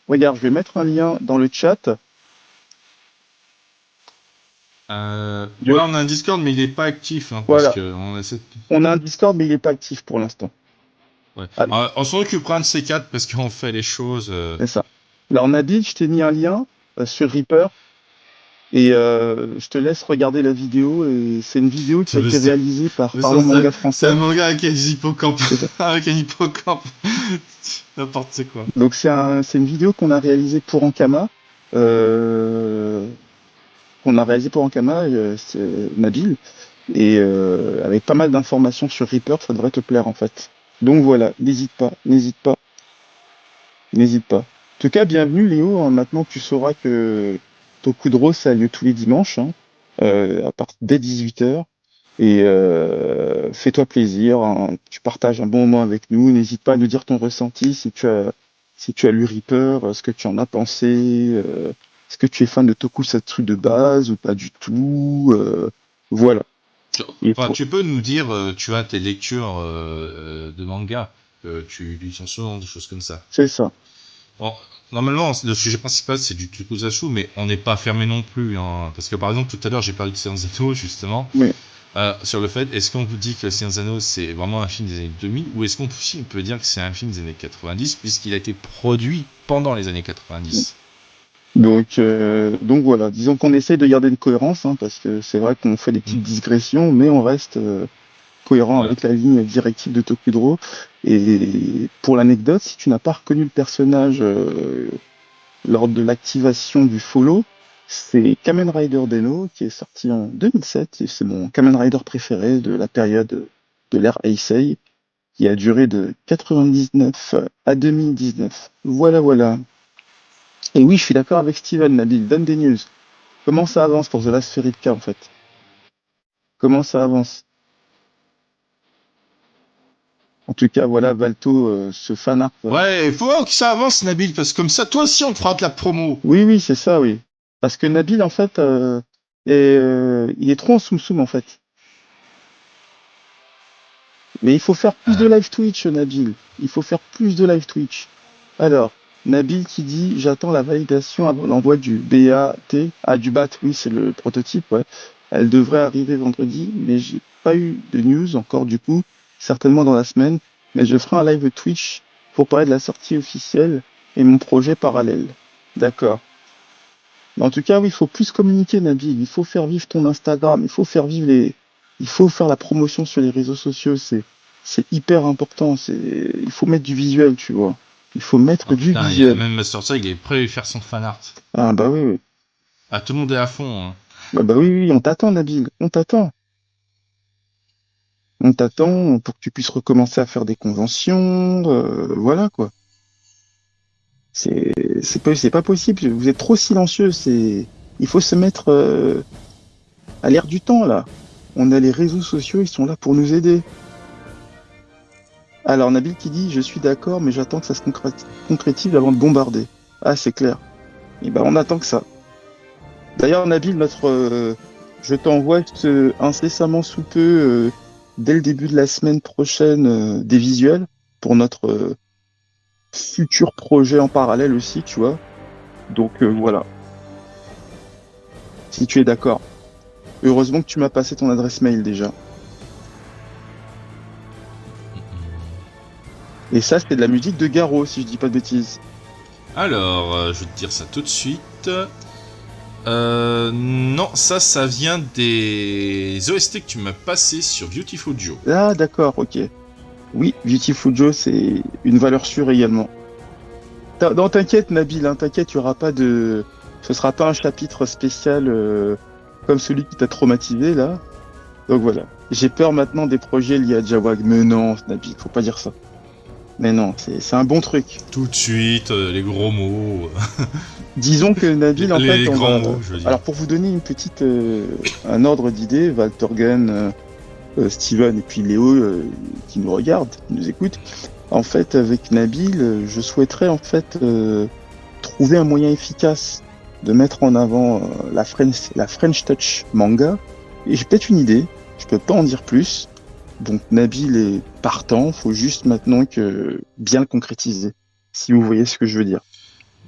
regarde, je vais mettre un lien dans le chat. Ouais, on a un Discord, mais il est pas actif. Hein, voilà. Parce que on a un Discord, mais il est pas actif pour l'instant. Ouais. On s'en occupera de ces quatre parce qu'on fait les choses. C'est ça. Alors Nabil, je t'ai mis un lien sur Reaper. Et je te laisse regarder la vidéo. Et c'est une vidéo qui a été réalisée par le manga français. C'est un manga avec un hippocampe. Avec un hippocampe. N'importe quoi. Donc c'est une vidéo qu'on a réalisée pour Ankama. C'est Nabil. Et avec pas mal d'informations sur Reaper, ça devrait te plaire en fait. Donc voilà, n'hésite pas. En tout cas, bienvenue Léo. Maintenant, tu sauras que Tokudro, ça a lieu tous les dimanches, à partir dès 18h. Et fais-toi plaisir, hein. Tu partages un bon moment avec nous. N'hésite pas à nous dire ton ressenti si tu as lu Reaper, ce que tu en as pensé. Est-ce que tu es fan de Tokusatsu de base ou pas du tout? Voilà. Enfin, tu peux nous dire, tu as tes lectures de manga, tu lis souvent des choses comme ça. C'est ça. Bon, normalement, le sujet principal, c'est du Tokusatsu, mais on n'est pas fermé non plus. Hein, parce que par exemple, tout à l'heure, j'ai parlé de Seiya Zeno, justement. Oui. Sur le fait, est-ce qu'on vous dit que Seiya Zeno, c'est vraiment un film des années 2000, ou est-ce qu'on peut dire que c'est un film des années 90, puisqu'il a été produit pendant les années 90? Donc voilà, disons qu'on essaye de garder une cohérence, hein, parce que c'est vrai qu'on fait des petites digressions, mais on reste cohérent avec la ligne directive de Tokudro. Et pour l'anecdote, si tu n'as pas reconnu le personnage lors de l'activation du follow, c'est Kamen Rider Deno qui est sorti en 2007, et c'est mon Kamen Rider préféré de la période de l'ère Heisei, qui a duré de 99 à 2019. Voilà. Et oui, je suis d'accord avec Steven, Nabil, donne des news. Comment ça avance pour The Last Fairy Tail en fait? Comment ça avance? En tout cas, voilà, Balto, ce fanart. Ouais, il faut que ça avance, Nabil, parce que comme ça, toi aussi, on te fera de la promo. Oui, c'est ça, oui. Parce que Nabil, en fait, il est trop en soum-soum, en fait. Mais il faut faire plus de live Twitch, Nabil. Il faut faire plus de live Twitch. Alors, Nabil qui dit, j'attends la validation avant l'envoi du BAT. Ah, du BAT, oui, c'est le prototype, ouais. Elle devrait arriver vendredi, mais j'ai pas eu de news encore du coup, certainement dans la semaine. Mais je ferai un live Twitch pour parler de la sortie officielle et mon projet parallèle. D'accord. Mais en tout cas, oui, il faut plus communiquer, Nabil. Il faut faire vivre ton Instagram. Il faut faire la promotion sur les réseaux sociaux. C'est hyper important. Il faut mettre du visuel, tu vois. Il faut mettre du visuel. Même Master Side, il est prêt à faire son fanart. Ah, bah oui. Ah, tout le monde est à fond. Hein. Bah oui, on t'attend, Nabil. On t'attend pour que tu puisses recommencer à faire des conventions. Voilà, quoi. C'est pas possible. Vous êtes trop silencieux. Il faut se mettre à l'air du temps, là. On a les réseaux sociaux, ils sont là pour nous aider. Alors, Nabil qui dit, je suis d'accord, mais j'attends que ça se concrétise avant de bombarder. Ah, c'est clair. Et ben, on attend que ça. D'ailleurs, Nabil, je t'envoie incessamment sous peu, dès le début de la semaine prochaine, des visuels pour notre futur projet en parallèle aussi, tu vois. Donc, voilà. Si tu es d'accord. Heureusement que tu m'as passé ton adresse mail déjà. Et ça, c'était de la musique de Garo, si je dis pas de bêtises. Alors, je vais te dire ça tout de suite. Non, ça vient des OST que tu m'as passé sur Beautiful Joe. Ah, d'accord, ok. Oui, Beautiful Joe, c'est une valeur sûre également. Non, t'inquiète, Nabil, hein, t'inquiète, il y aura pas de... Ce sera pas un chapitre spécial comme celui qui t'a traumatisé, là. Donc voilà. J'ai peur maintenant des projets liés à Jawag. Mais non, Nabil, faut pas dire ça. Mais non, c'est un bon truc. Tout de suite, les gros mots. Disons que Nabil, en fait, grands mots, je veux dire. Alors pour vous donner une petite, un ordre d'idée, Waltergen, Steven et puis Léo qui nous regardent, qui nous écoutent. En fait, avec Nabil, je souhaiterais en fait trouver un moyen efficace de mettre en avant la French Touch manga. Et j'ai peut-être une idée, je peux pas en dire plus. Donc Nabil est partant, faut juste maintenant que bien le concrétiser, si vous voyez ce que je veux dire.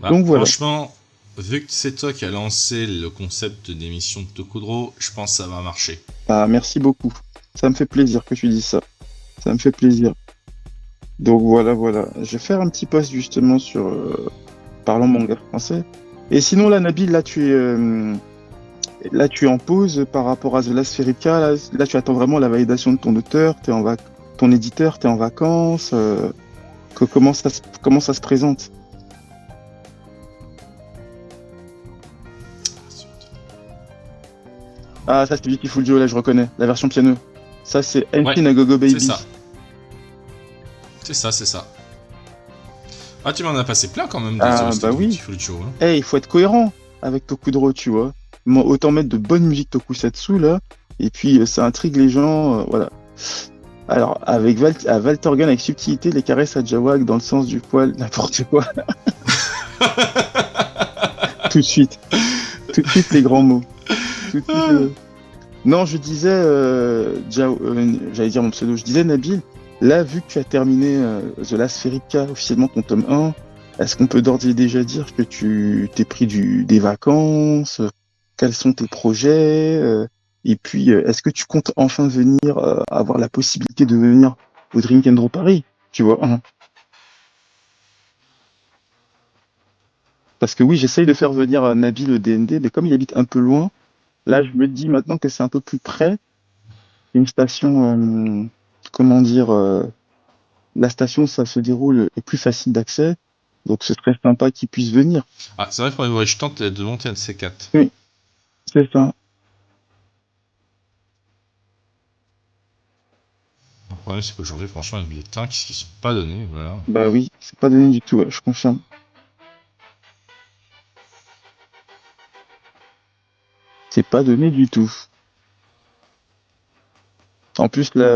Bah, donc voilà. Franchement, vu que c'est toi qui as lancé le concept d'émission de Tokudro, je pense que ça va marcher. Ah, merci beaucoup. Ça me fait plaisir que tu dises ça. Ça me fait plaisir. Donc voilà. Je vais faire un petit post justement sur parlant manga français. Et sinon là, Nabil, là tu es en pause par rapport à The Last Fairy Tail. Là, tu attends vraiment la validation de ton auteur, ton éditeur, t'es en vacances. Comment ça se présente? Ah, ça c'est Beautiful Joe, là je reconnais, la version piano. Ça c'est Enfine a Gogo Baby. C'est ça. Ah, tu m'en as passé plein quand même des bah oui. Beautiful Joe. Hein. Il faut être cohérent avec Tokudro, tu vois. Autant mettre de bonne musique Tokusatsu là, et puis ça intrigue les gens, voilà. Alors, avec Waltorgan avec subtilité, les caresses à Jawag dans le sens du poil, n'importe quoi. Tout de suite les grands mots. Non, je disais, j'allais dire mon pseudo, je disais Nabil, là, vu que tu as terminé The Last Fairy Tail, officiellement ton tome 1, est-ce qu'on peut d'ores et déjà dire que tu t'es pris des vacances? Quels sont tes projets? Et puis, est-ce que tu comptes enfin venir avoir la possibilité de venir au Drink and Draw Paris? Tu vois, hein? Parce que oui, j'essaye de faire venir Nabil au DND, mais comme il habite un peu loin, là, je me dis maintenant que c'est un peu plus près, une station, comment dire, la station, ça se déroule, est plus facile d'accès, donc ce serait sympa qu'il puisse venir. Ah, c'est vrai, faudrait je tente de monter un de ces 4. Oui, c'est ça. Le problème, c'est qu'aujourd'hui, franchement, les billets de train qui sont pas donnés, voilà. Bah oui, c'est pas donné du tout, ouais, je confirme. C'est pas donné du tout. En plus, là,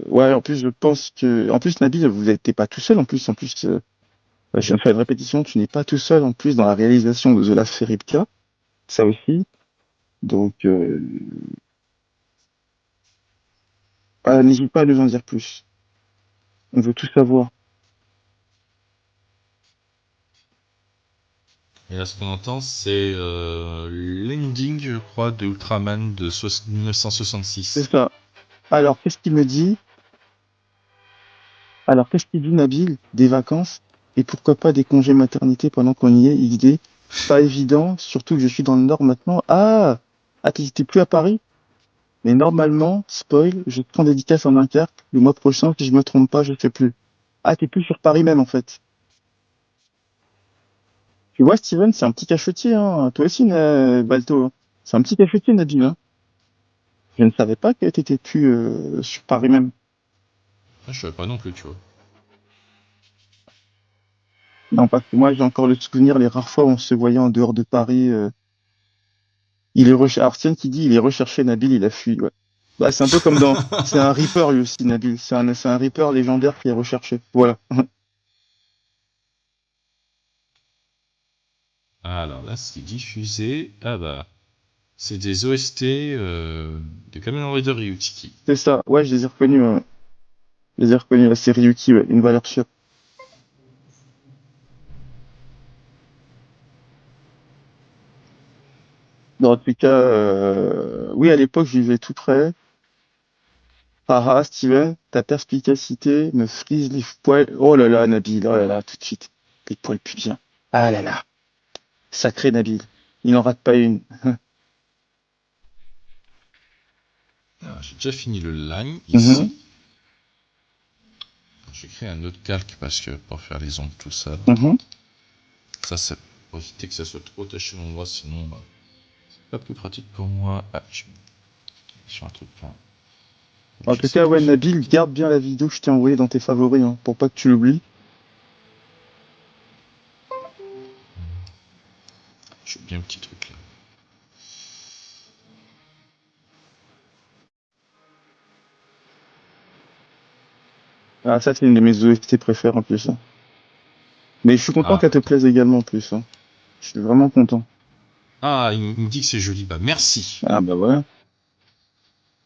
ouais, en plus, je pense que, en plus, Nabil, vous n'êtes pas tout seul, en plus, je viens de faire une répétition, tu n'es pas tout seul, en plus, dans la réalisation de The Last Fairy Tail, ça aussi. Donc, n'hésite pas à nous en dire plus. On veut tout savoir. Et là, ce qu'on entend, c'est l'ending, je crois, de Ultraman de 1966. C'est ça. Alors, qu'est-ce qu'il me dit? Alors, qu'est-ce qu'il dit, Nabil? Des vacances? Et pourquoi pas des congés maternité pendant qu'on y est? Il dit, pas évident, surtout que je suis dans le Nord maintenant. T'es plus à Paris? Mais normalement, spoil, je prends dédicace en inter. Le mois prochain, si je me trompe pas, je sais plus. Ah, t'es plus sur Paris même, en fait. Tu vois, Steven, c'est un petit cachetier, hein. Toi aussi, Balto. Hein. C'est un petit cachetier, Nabil, hein. Je ne savais pas que t'étais plus sur Paris même. Ah, je savais pas non plus, tu vois. Non, parce que moi, j'ai encore le souvenir, les rares fois où on se voyait en dehors de Paris. Arsène qui dit, il est recherché, Nabil, il a fui, ouais. Bah, c'est un peu comme c'est un Reaper, lui aussi, Nabil. C'est un Reaper légendaire qui est recherché. Voilà. Alors là, ce qui est diffusé, c'est des OST de Kamen Rider Ryuchiki. C'est ça, ouais, je les ai reconnus. Je les ai reconnus, la série Yuki, ouais, une valeur sûre. Dans tous les cas, oui, à l'époque, je vivais tout près. Steven, ta perspicacité me frise les poils. Oh là là, Nabil, oh là là, tout de suite. Les poils pubiens. Ah là là. Sacré Nabil. Il n'en rate pas une. J'ai déjà fini le line ici. J'ai créé un autre calque parce que pour faire les ongles tout ça. Ça, c'est pour éviter que ça soit trop taché mon doigt, sinon c'est pas plus pratique pour moi. Ah, je suis sur un truc là. En tout cas, ouais, Nabil, garde bien la vidéo que je t'ai envoyée dans tes favoris, hein, pour pas que tu l'oublies. J'ai bien un petit truc là. Ah, ça, c'est une de mes OST préférées en plus. Hein. Mais je suis content qu'elle te plaise également en plus. Hein. Je suis vraiment content. Ah, il me dit que c'est joli. Bah, merci. Ah, bah voilà.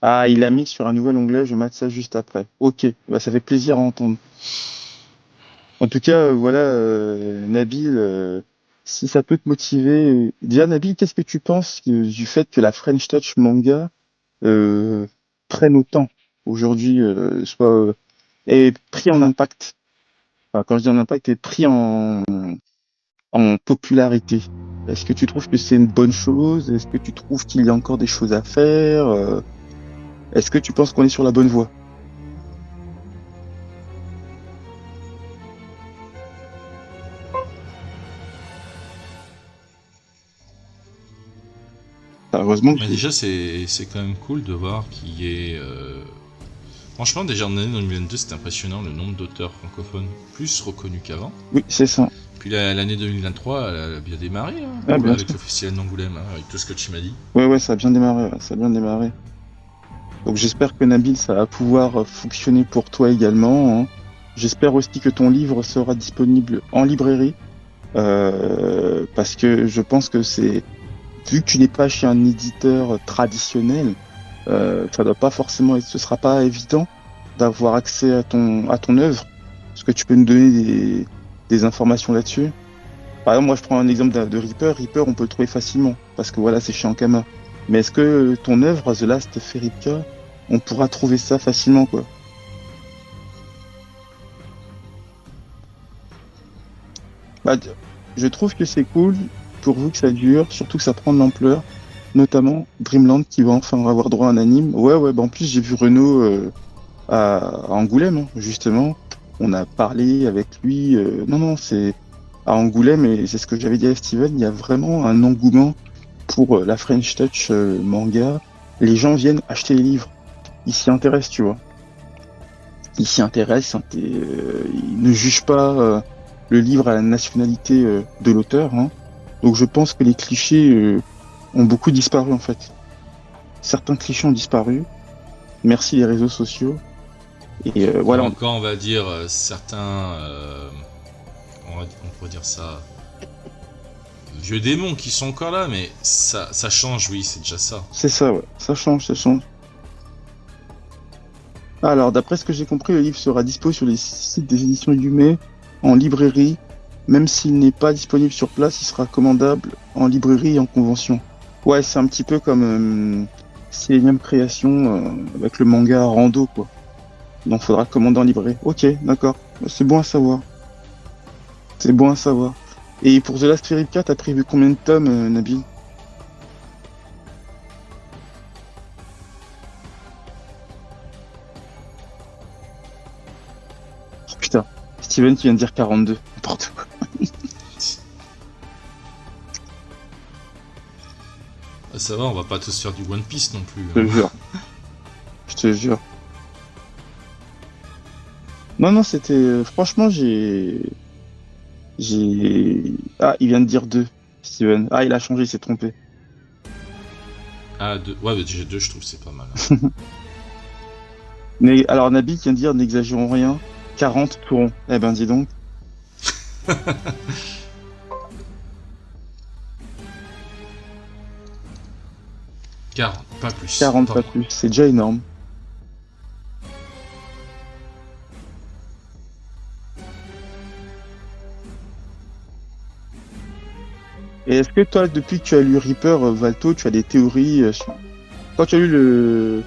Ah, il a mis sur un nouvel onglet, je mate ça juste après. Ok, bah, ça fait plaisir à entendre. En tout cas, voilà, Nabil, si ça peut te motiver. Déjà, Nabil, qu'est-ce que tu penses du fait que la French Touch manga euh, prenne autant aujourd'hui, soit est pris en impact. Enfin, quand je dis en impact, est pris en popularité. Est-ce que tu trouves que c'est une bonne chose? Est-ce que tu trouves qu'il y a encore des choses à faire? Est-ce que tu penses qu'on est sur la bonne voie? Heureusement que Mais déjà, c'est quand même cool de voir qu'il y ait. Franchement, déjà en année 2022, c'est impressionnant le nombre d'auteurs francophones plus reconnus qu'avant. Oui, c'est ça. Puis l'année 2023, elle a bien démarré hein, avec le festival d'Angoulême, hein, avec tout ce que tu m'as dit. Ouais, ça a bien démarré, ça a bien démarré. Donc j'espère que Nabil, ça va pouvoir fonctionner pour toi également. Hein. J'espère aussi que ton livre sera disponible en librairie, parce que je pense que vu que tu n'es pas chez un éditeur traditionnel, ça doit pas forcément ce sera pas évident d'avoir accès à ton œuvre. Est-ce que tu peux nous donner des informations là-dessus? Par exemple, moi je prends un exemple de Reaper. Reaper, on peut le trouver facilement parce que voilà, c'est chez Ankama. Mais est-ce que ton œuvre, The Last Fairyka, on pourra trouver ça facilement, quoi? Bah, je trouve que c'est cool pour vous que ça dure, surtout que ça prend de l'ampleur, notamment Dreamland qui va enfin avoir droit à un anime. Ouais, bah en plus j'ai vu Renaud à Angoulême, hein, justement. On a parlé avec lui. Non, c'est à Angoulême et c'est ce que j'avais dit à Steven. Il y a vraiment un engouement pour la French Touch manga. Les gens viennent acheter les livres. Ils s'y intéressent, tu vois. Ils s'y intéressent. Ils ne jugent pas le livre à la nationalité de l'auteur. Hein. Donc je pense que les clichés ont beaucoup disparu en fait. Certains clichés ont disparu. Merci les réseaux sociaux. Et voilà. Encore, on va dire certains, on pourrait dire ça, vieux démons qui sont encore là, mais ça change, oui, c'est déjà ça. C'est ça, ouais. Ça change. Alors, d'après ce que j'ai compris, le livre sera dispo sur les sites des éditions Yume, en librairie. Même s'il n'est pas disponible sur place, il sera commandable en librairie et en convention. Ouais, c'est un petit peu comme Selenium Création avec le manga Rando, quoi. Donc, faudra commander en librairie. Ok, d'accord. C'est bon à savoir. Et pour The Last Fairyka, t'as prévu combien de tomes, Nabil? Oh, putain, Steven qui vient de dire 42. N'importe quoi. Ça va, on va pas tous faire du One Piece non plus. Je te jure. Non, c'était... franchement, Ah, il vient de dire 2, Steven. Ah, il a changé, il s'est trompé. Ah, 2. Ouais, déjà 2, je trouve c'est pas mal. Mais alors, Nabil vient de dire, n'exagérons rien, 40 tourons. Eh ben, dis donc. 40, pas plus. 40, pas plus. C'est déjà énorme. Et est-ce que toi, depuis que tu as lu Reaper, Valto, tu as des théories Quand tu as lu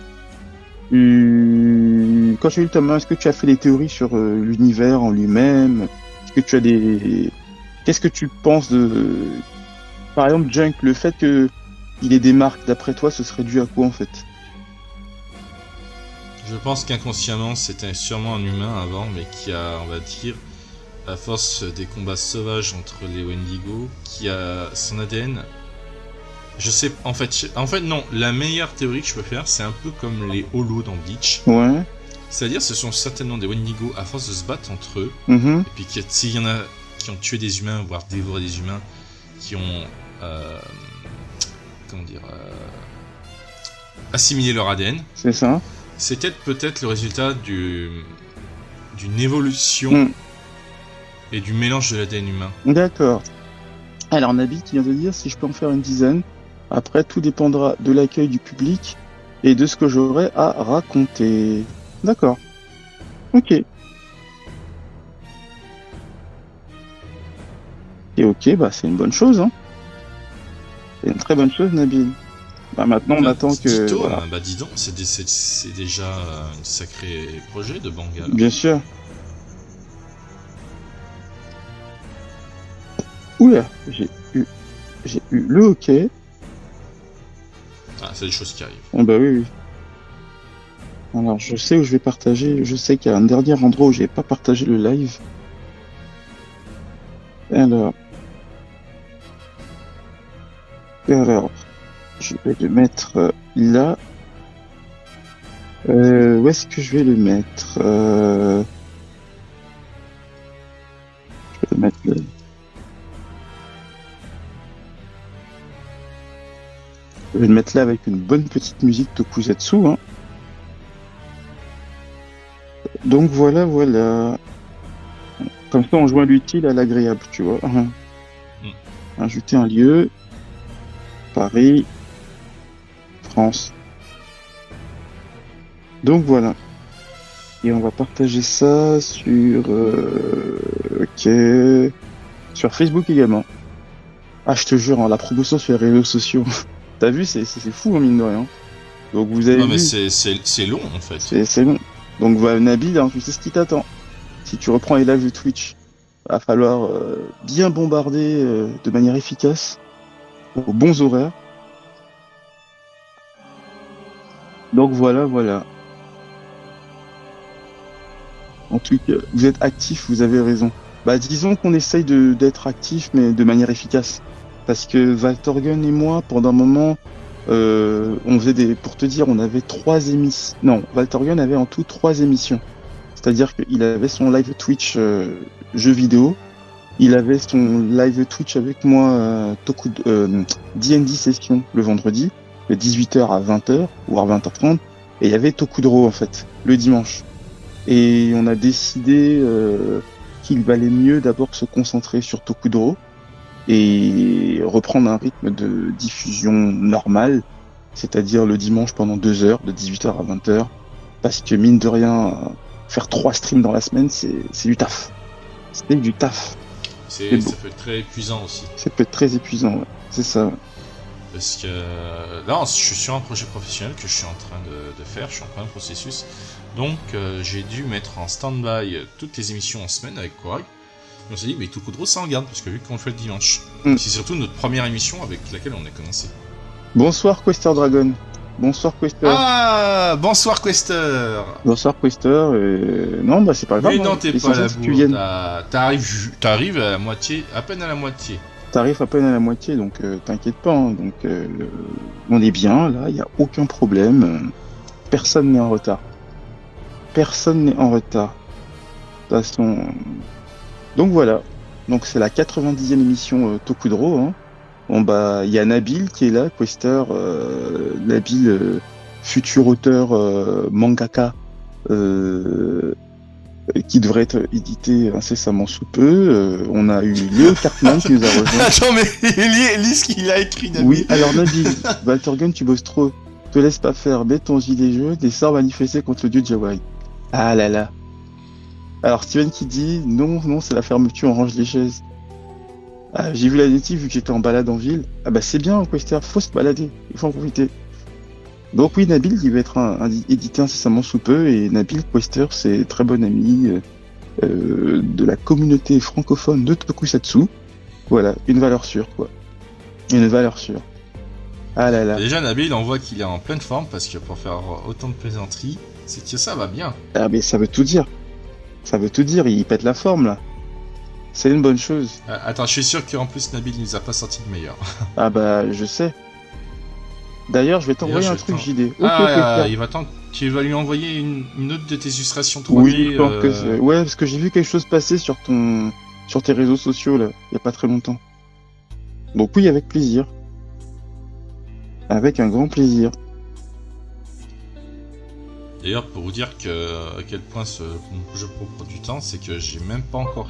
Quand tu as lu le tome 1, est-ce que tu as fait des théories sur l'univers en lui-même? Est-ce que tu as des... Qu'est-ce que tu penses de... Par exemple, Junk, le fait qu'il ait des marques, d'après toi, ce serait dû à quoi, en fait? Je pense qu'inconsciemment, c'était sûrement un humain avant, mais qui a, on va dire, à force des combats sauvages entre les Wendigo, qui a son ADN. Je sais, en fait, non. La meilleure théorie que je peux faire, c'est un peu comme les Holos dans Bleach. Ouais. C'est-à-dire, ce sont certainement des Wendigo à force de se battre entre eux. Mm-hmm. Et puis, s'il y en a qui ont tué des humains, voire dévoré des humains, qui ont, assimilé leur ADN. C'est ça. C'est peut-être le résultat d'une évolution et du mélange de l'ADN humain. D'accord. Alors Nabil qui vient de dire si je peux en faire une dizaine. Après, tout dépendra de l'accueil du public et de ce que j'aurai à raconter. D'accord. Ok. Et ok, bah c'est une bonne chose, hein. C'est une très bonne chose, Nabil. Bah maintenant, on attend que... Voilà. Bah dis donc, c'est déjà un sacré projet de Banga. Là. Bien sûr. Oula, j'ai eu le hockey. Ah, c'est des choses qui arrivent. Oh, bah oui. Alors, je sais où je vais partager. Je sais qu'il y a un dernier endroit où j'ai pas partagé le live. Alors, je vais le mettre là. Où est-ce que je vais le mettre Je vais le mettre là. Je vais le mettre là avec une bonne petite musique Tokusatsu. Hein. Donc voilà. Comme ça, on joint l'utile à l'agréable, tu vois. Ajouter un lieu. Paris. France. Donc voilà. Et on va partager ça sur... ok. Sur Facebook également. Ah, je te jure, hein, la promotion sur les réseaux sociaux. T'as vu, c'est fou, hein, mine de rien. Donc vous avez vu... mais c'est long, en fait. C'est long. Donc voilà, Nabil, hein, tu sais ce qui t'attend. Si tu reprends les lives de Twitch, va falloir bien bombarder de manière efficace, aux bons horaires. Donc voilà. En tout cas, vous êtes actifs, vous avez raison. Bah disons qu'on essaye d'être actifs, mais de manière efficace. Parce que Valtorgen et moi, pendant un moment, on faisait pour te dire, on avait 3 émissions. Non, Valtorgen avait en tout 3 émissions. C'est-à-dire qu'il avait son live Twitch jeux vidéo. Il avait son live Twitch avec moi, D&D Session le vendredi, de 18h à 20h, voire 20h30. Et il y avait Tokudro, en fait, le dimanche. Et on a décidé qu'il valait mieux d'abord se concentrer sur Tokudro et reprendre un rythme de diffusion normal, c'est-à-dire le dimanche pendant 2 heures, de 18h à 20h, parce que mine de rien, faire 3 streams dans la semaine, c'est du taf. C'est du taf. Ça peut être très épuisant aussi. Ça peut être très épuisant, ouais. C'est ça. Parce que là, je suis sur un projet professionnel que je suis en train de faire, je suis en plein processus. Donc, j'ai dû mettre en stand-by toutes les émissions en semaine avec Korag. On s'est dit, mais Tokudro, ça en garde, parce que vu qu'on le fait le dimanche. C'est surtout notre première émission avec laquelle on a commencé. Bonsoir, Quester Dragon. Bonsoir, Quester. Ah, bonsoir, Quester. Bonsoir, Quester. Non, bah, c'est pas grave. Mais non, t'es pas là bourre. T'arrives à la moitié, à peine à la moitié. T'arrives à peine à la moitié, donc t'inquiète pas. Hein, donc, on est bien, là, il n'y a aucun problème. Personne n'est en retard. De toute façon... Donc voilà. Donc c'est la 90e émission Tokudro. Hein. Bon bah il y a Nabil qui est là, Quester, Nabil, futur auteur mangaka, qui devrait être édité incessamment sous peu. On a eu Léo Cartman qui nous a rejoint. Attends mais lis ce qu'il a écrit, Nabil. Oui, alors Nabil, Valtorgen, tu bosses trop. Te laisse pas faire, mets ton gilet jaune, des sorts manifestés contre le dieu Jawai. Ah là là. Alors Steven qui dit non, c'est la fermeture, on range les chaises. Ah, j'ai vu la notif vu que j'étais en balade en ville. Ah bah c'est bien, Quester, faut se balader, il faut en profiter. Donc oui, Nabil il va être édité incessamment sous peu, et Nabil Quester c'est très bon ami de la communauté francophone de Tokusatsu. Voilà, une valeur sûre quoi. Une valeur sûre. Ah là là. Déjà Nabil on voit qu'il est en pleine forme parce que pour faire autant de plaisanteries, c'est que ça va bien. Ah mais ça veut tout dire. Ça veut tout dire, il pète la forme là. C'est une bonne chose. Attends, je suis sûr qu'en plus Nabil il nous a pas sorti de meilleur. Ah bah je sais. D'ailleurs, je vais t'envoyer un truc JD. Tu vas lui envoyer une autre de tes illustrations 3D. Oui, je pense que c'est... Ouais, parce que j'ai vu quelque chose passer sur tes réseaux sociaux là, il y a pas très longtemps. Donc oui, avec plaisir. Avec un grand plaisir. D'ailleurs, pour vous dire à quel point mon jeu prend du temps, c'est que j'ai même pas encore...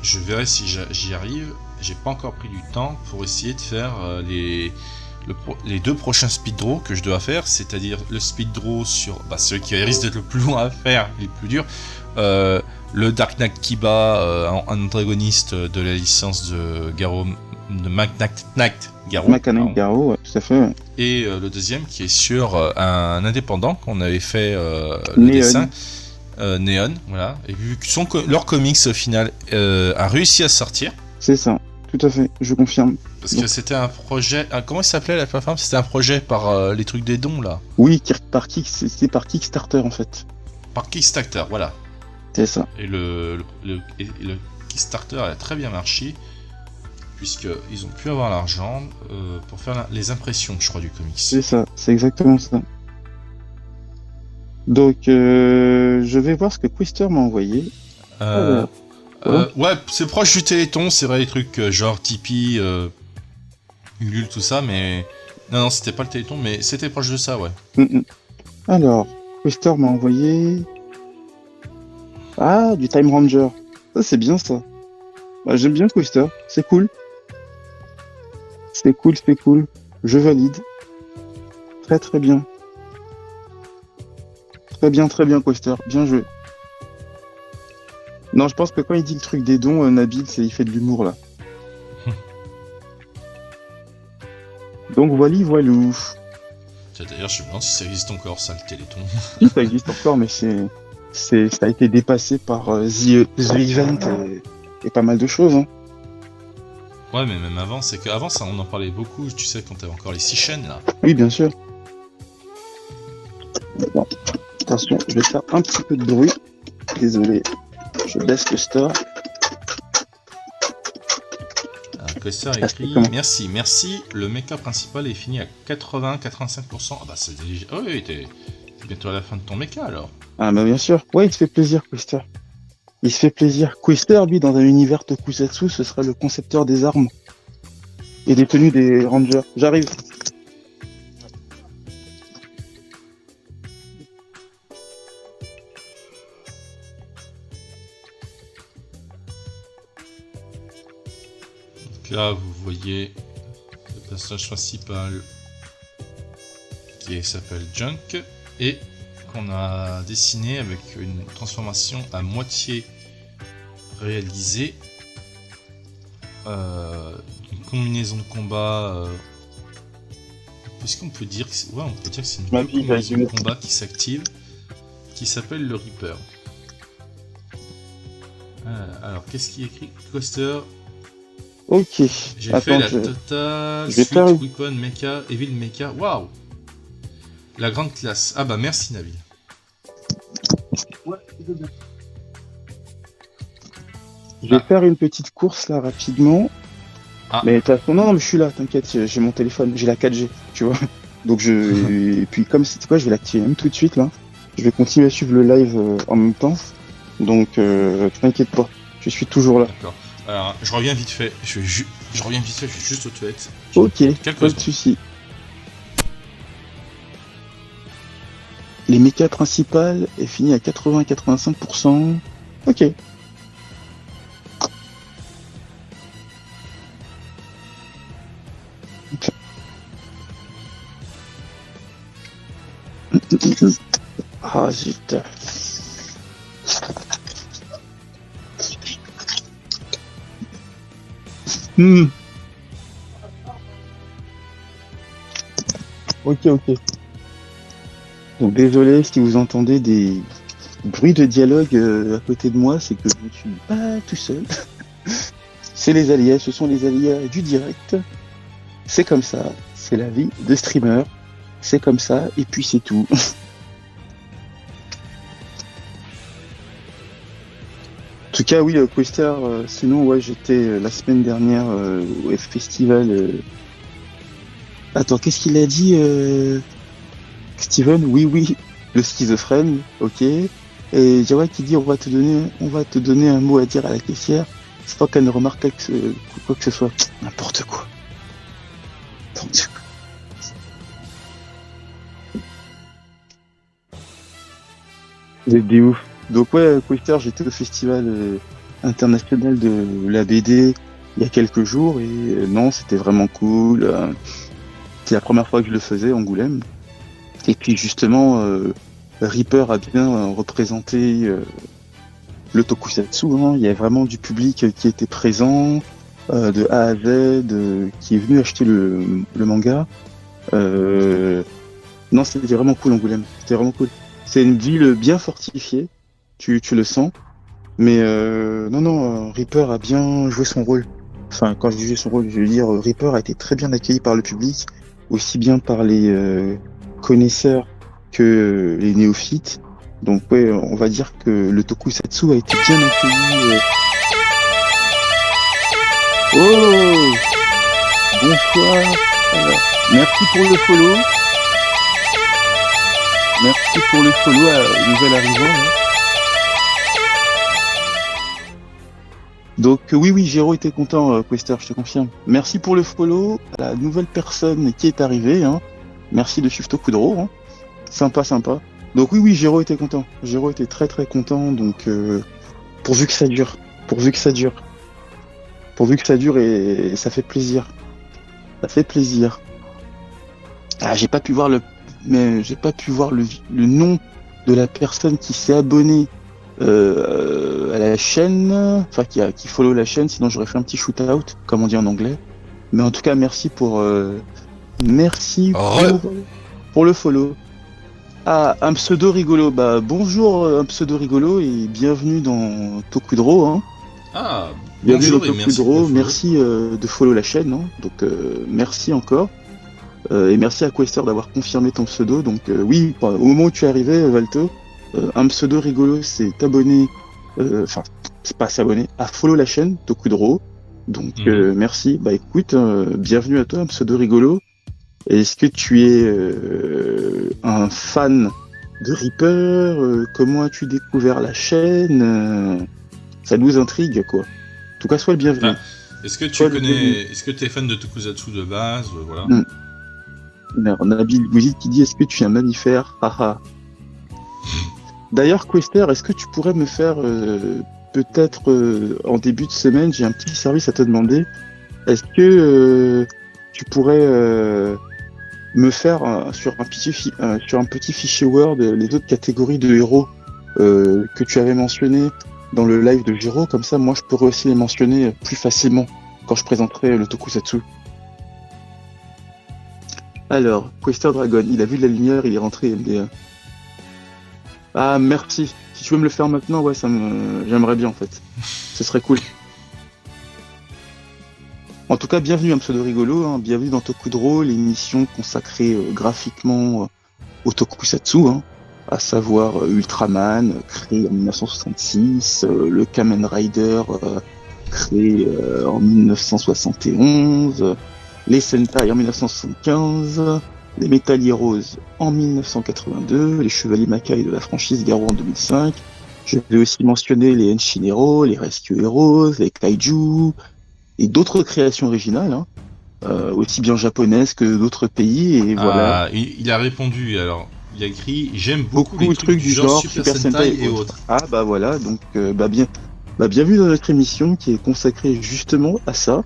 je verrai si j'y arrive. J'ai pas encore pris du temps pour essayer de faire les 2 prochains speed draws que je dois faire, c'est-à-dire le speed draw sur celui qui risque d'être le plus long à faire, le plus dur, le Dark Knight Kiba, un antagoniste de la licence de Garo, de Knight Garo, ouais, tout à fait. Ouais. Et le deuxième qui est sur un indépendant qu'on avait fait le dessin, Neon, voilà. Et vu que leur comics au final a réussi à sortir. C'est ça. Tout à fait, je confirme. Parce que c'était un projet... comment il s'appelait la plateforme ? C'était un projet par les trucs des dons, là. Oui, c'est par Kickstarter, en fait. Par Kickstarter, voilà. C'est ça. Et le Kickstarter a très bien marché, puisqu'ils ont pu avoir l'argent pour faire les impressions, je crois, du comics. C'est ça, c'est exactement ça. Donc, je vais voir ce que Quister m'a envoyé. Ouais, c'est proche du Téléthon, c'est vrai, les trucs genre Tipeee, Ulule, tout ça, mais... Non, c'était pas le Téléthon, mais c'était proche de ça, ouais. Alors, Quister m'a envoyé... Ah, du Time Ranger. Ça, c'est bien, ça. J'aime bien Quister, c'est cool. C'est cool. Je valide. Très très bien. Très bien, Quister. Bien joué. Non, je pense que quand il dit le truc des dons, Nabil, il fait de l'humour, là. Donc, voilou. D'ailleurs, je me demande si ça existe encore, ça, le Téléthon. Oui, ça existe encore, mais ça a été dépassé par The Event et pas mal de choses. Hein. Ouais, mais même avant, c'est qu'avant, ça, on en parlait beaucoup, tu sais, quand t'avais encore les 6 chaînes, là. Oui, bien sûr. Bon, attention, je vais faire un petit peu de bruit. Désolé. Je baisse le store. Coaster écrit merci, le mecha principal est fini à 80-85%. Ah bah c'est déjà... Oh oui, t'es bientôt à la fin de ton mecha alors. Ah bah bien sûr, ouais, il se fait plaisir, Quister. Il se fait plaisir. Quister, lui, dans un univers Tokusatsu, ce sera le concepteur des armes et des tenues des Rangers. J'arrive. Là, vous voyez le personnage principal qui s'appelle Junk et qu'on a dessiné avec une transformation à moitié réalisée, une combinaison de combat. Est-ce qu'on peut dire que c'est... Ouais, on peut dire que c'est une combinaison de combat qui s'active, qui s'appelle le Reaper. Alors, qu'est-ce qui est écrit ? Coaster. Ok. J'ai fait la totale Sweet Weapon Mecha, Evil Mecha. Waouh! La grande classe. Ah bah merci Nabil. Ouais, je vais faire une petite course là rapidement. Mais de toute façon, non, mais je suis là, t'inquiète, j'ai mon téléphone, j'ai la 4G, tu vois. Donc et puis comme c'est quoi, je vais l'activer même tout de suite là. Je vais continuer à suivre le live en même temps. Donc t'inquiète pas, je suis toujours là. D'accord. Alors, je reviens vite fait. Je vais juste aux toilettes. Ok, pas de soucis. Les mechas principales est fini à 80-85%. Ok. Ah zut. Ok. Donc désolé si vous entendez des bruits de dialogue à côté de moi, c'est que je ne suis pas tout seul. C'est les aléas, ce sont les aléas du direct. C'est comme ça, c'est la vie de streamer. C'est comme ça, et puis c'est tout. En tout cas, oui, Quister, sinon, ouais, j'étais la semaine dernière au festival. Attends, qu'est-ce qu'il a dit, Steven? Oui, le schizophrène, ok. Et Jawad qui dit on va te donner un mot à dire à la caissière, c'est pas qu'elle ne remarque quoi que ce soit. N'importe quoi. Des ouf. Donc ouais, Quester, j'étais au festival international de la BD il y a quelques jours et non, c'était vraiment cool. C'est la première fois que je le faisais, Angoulême. Et puis justement, Reaper a bien représenté le tokusatsu. Hein. Il y a vraiment du public qui était présent, de A à Z, qui est venu acheter le manga. Non, c'était vraiment cool, Angoulême. C'était vraiment cool. C'est une ville bien fortifiée, tu le sens. Mais non, Reaper a bien joué son rôle. Enfin, quand je dis joué son rôle, je veux dire, Reaper a été très bien accueilli par le public, aussi bien par les connaisseurs que les néophytes. Donc ouais, on va dire que le tokusatsu a été bien accueilli. Oh, bonsoir. Alors, merci pour le follow. Merci pour le follow à nouvel arrivant. Hein. Donc oui, Géraud était content, Quester, je te confirme. Merci pour le follow à la nouvelle personne qui est arrivée. Hein. Merci de suivre Tokudro. Hein. Sympa. Donc oui, Géraud était content. Géraud était très très content. Donc pourvu que ça dure. Pourvu que ça dure et ça fait plaisir. Ça fait plaisir. Ah, j'ai pas pu voir le nom de la personne qui s'est abonnée à la chaîne, enfin qui follow la chaîne, sinon j'aurais fait un petit shoot-out, comme on dit en anglais. Mais en tout cas, merci pour le follow. Ah, un pseudo rigolo. Bah bonjour un pseudo rigolo et bienvenue dans Tokudro. Hein. Ah, bienvenue dans Tokudro. Merci de follow la chaîne. Hein. Donc merci encore. Et merci à Quester d'avoir confirmé ton pseudo. Donc oui, au moment où tu es arrivé, Valto, un pseudo rigolo, c'est t'abonner, enfin, c'est pas s'abonner, à follow la chaîne Tokudro. Donc merci. Bah écoute, bienvenue à toi, un pseudo rigolo. Est-ce que tu es un fan de Reaper Comment as-tu découvert la chaîne Ça nous intrigue, quoi. En tout cas, sois le bienvenu. Ah, est-ce que tu es fan de Tokusatsu de base voilà. Nabil Gouzi qui dit est-ce que tu es un mammifère Haha. D'ailleurs, Quester, est-ce que tu pourrais me faire peut-être en début de semaine, j'ai un petit service à te demander. Est-ce que tu pourrais me faire sur un petit fichier Word les autres catégories de héros que tu avais mentionné dans le live de Giro, comme ça moi je pourrais aussi les mentionner plus facilement quand je présenterai le Tokusatsu. Alors, Quester Dragon, il a vu de la lumière, il est rentré MDA. Ah merci, si tu veux me le faire maintenant, ouais j'aimerais bien en fait. Ce serait cool. En tout cas, bienvenue à Pseudo Rigolo, hein. Bienvenue dans Tokudro, l'émission consacrée graphiquement au Tokusatsu, hein, à savoir Ultraman, créé en 1966, le Kamen Rider, créé en 1971, les Sentai en 1975, les Metal Heroes en 1982, les Chevaliers Makai de la franchise Garou en 2005. Je vais aussi mentionner les Henshin Heroes, les Rescue Heroes, les Kaiju, et d'autres créations originales, hein, aussi bien japonaises que d'autres pays, et voilà. Il a répondu, alors, il a écrit « J'aime beaucoup les trucs du genre Super Sentai et autres ». Ah bah voilà, donc bienvenue dans notre émission qui est consacrée justement à ça.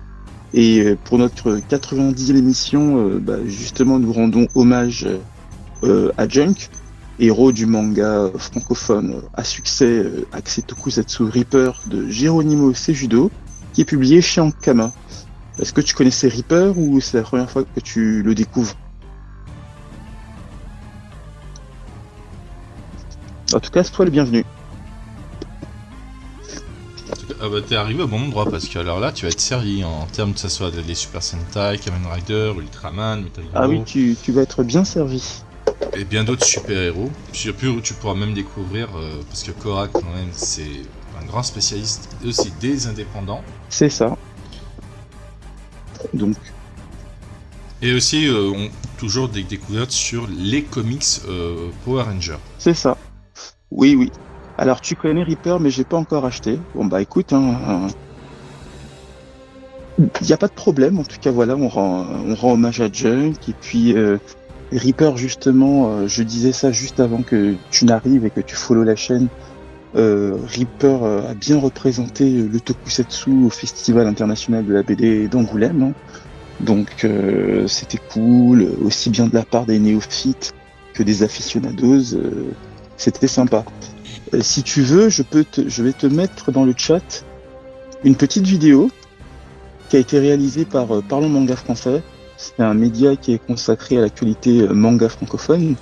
Et pour notre 90e émission, justement, nous rendons hommage à Junk, héros du manga francophone à succès axé Tokusatsu Reaper de Geronimo Seijudo, qui est publié chez Ankama. Est-ce que tu connaissais Reaper ou c'est la première fois que tu le découvres? En tout cas, c'est toi le bienvenu. T'es arrivé au bon endroit parce que alors là, tu vas être servi en termes que ça soit les Super Sentai, Kamen Rider, Ultraman, Metal Hero. Ah oui, tu vas être bien servi. Et bien d'autres super-héros. Surtout, tu pourras même découvrir, parce que Korak, quand même, c'est un grand spécialiste aussi des indépendants. C'est ça. Donc. Et aussi, toujours des découvertes sur les comics Power Rangers. C'est ça. Oui. Alors, tu connais Reaper, mais j'ai pas encore acheté. Bon, bah écoute, il n'y a pas de problème. En tout cas, voilà, on rend hommage à Junk. Et puis, Reaper, justement, je disais ça juste avant que tu n'arrives et que tu follow la chaîne. Reaper a bien représenté le tokusatsu au Festival international de la BD d'Angoulême. Hein. Donc c'était cool, aussi bien de la part des néophytes que des aficionados. C'était sympa. Si tu veux, je vais te mettre dans le chat une petite vidéo qui a été réalisée par Parlons Manga Français. C'est un média qui est consacré à l'actualité manga francophone.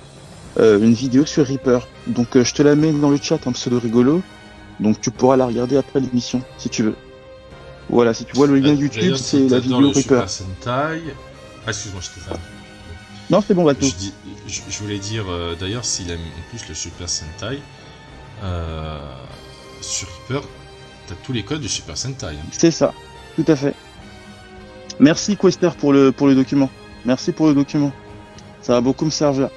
Une vidéo sur Reaper. Donc je te la mets dans le chat, un pseudo rigolo. Donc tu pourras la regarder après l'émission, si tu veux. Voilà, si tu vois le lien YouTube, c'est la vidéo Reaper. Sentai... Ah, excuse-moi, je t'ai fait. Non, c'est bon, Bateau. Je voulais dire, d'ailleurs, s'il aime en plus le Super Sentai, sur Reaper, t'as tous les codes du Super Sentai. Hein. C'est ça, tout à fait. Merci Quester pour le document. Merci pour le document. Ça va beaucoup me servir.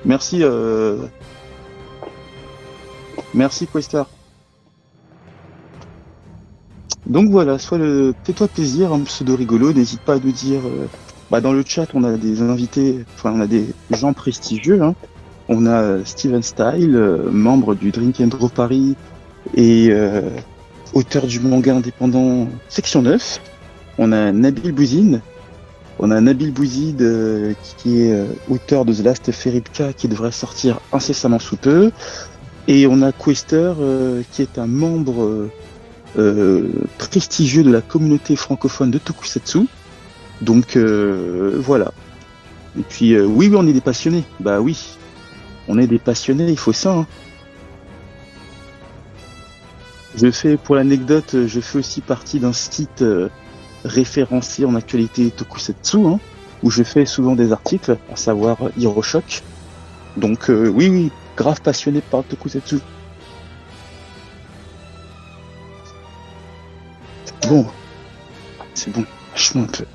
Merci, merci Quester. Donc voilà, fais-toi plaisir, un pseudo rigolo. N'hésite pas à nous dire. Dans le chat, on a des invités, on a des gens prestigieux. Hein. On a Steven Style, membre du Drink and Draw Paris et auteur du manga indépendant Section 9. On a Nabil Bouzid. Qui est auteur de The Last Ferripka qui devrait sortir incessamment sous peu. Et on a Quester qui est un membre prestigieux de la communauté francophone de Tokusatsu. Donc voilà. Et puis oui, on est des passionnés. Bah oui, on est des passionnés, il faut ça. Hein. Pour l'anecdote, je fais aussi partie d'un site référencé en actualité Tokusatsu, hein, où je fais souvent des articles, à savoir Hiroshock. Donc oui, grave passionné par Tokusatsu. Bon, c'est bon, lâche-moi un peu.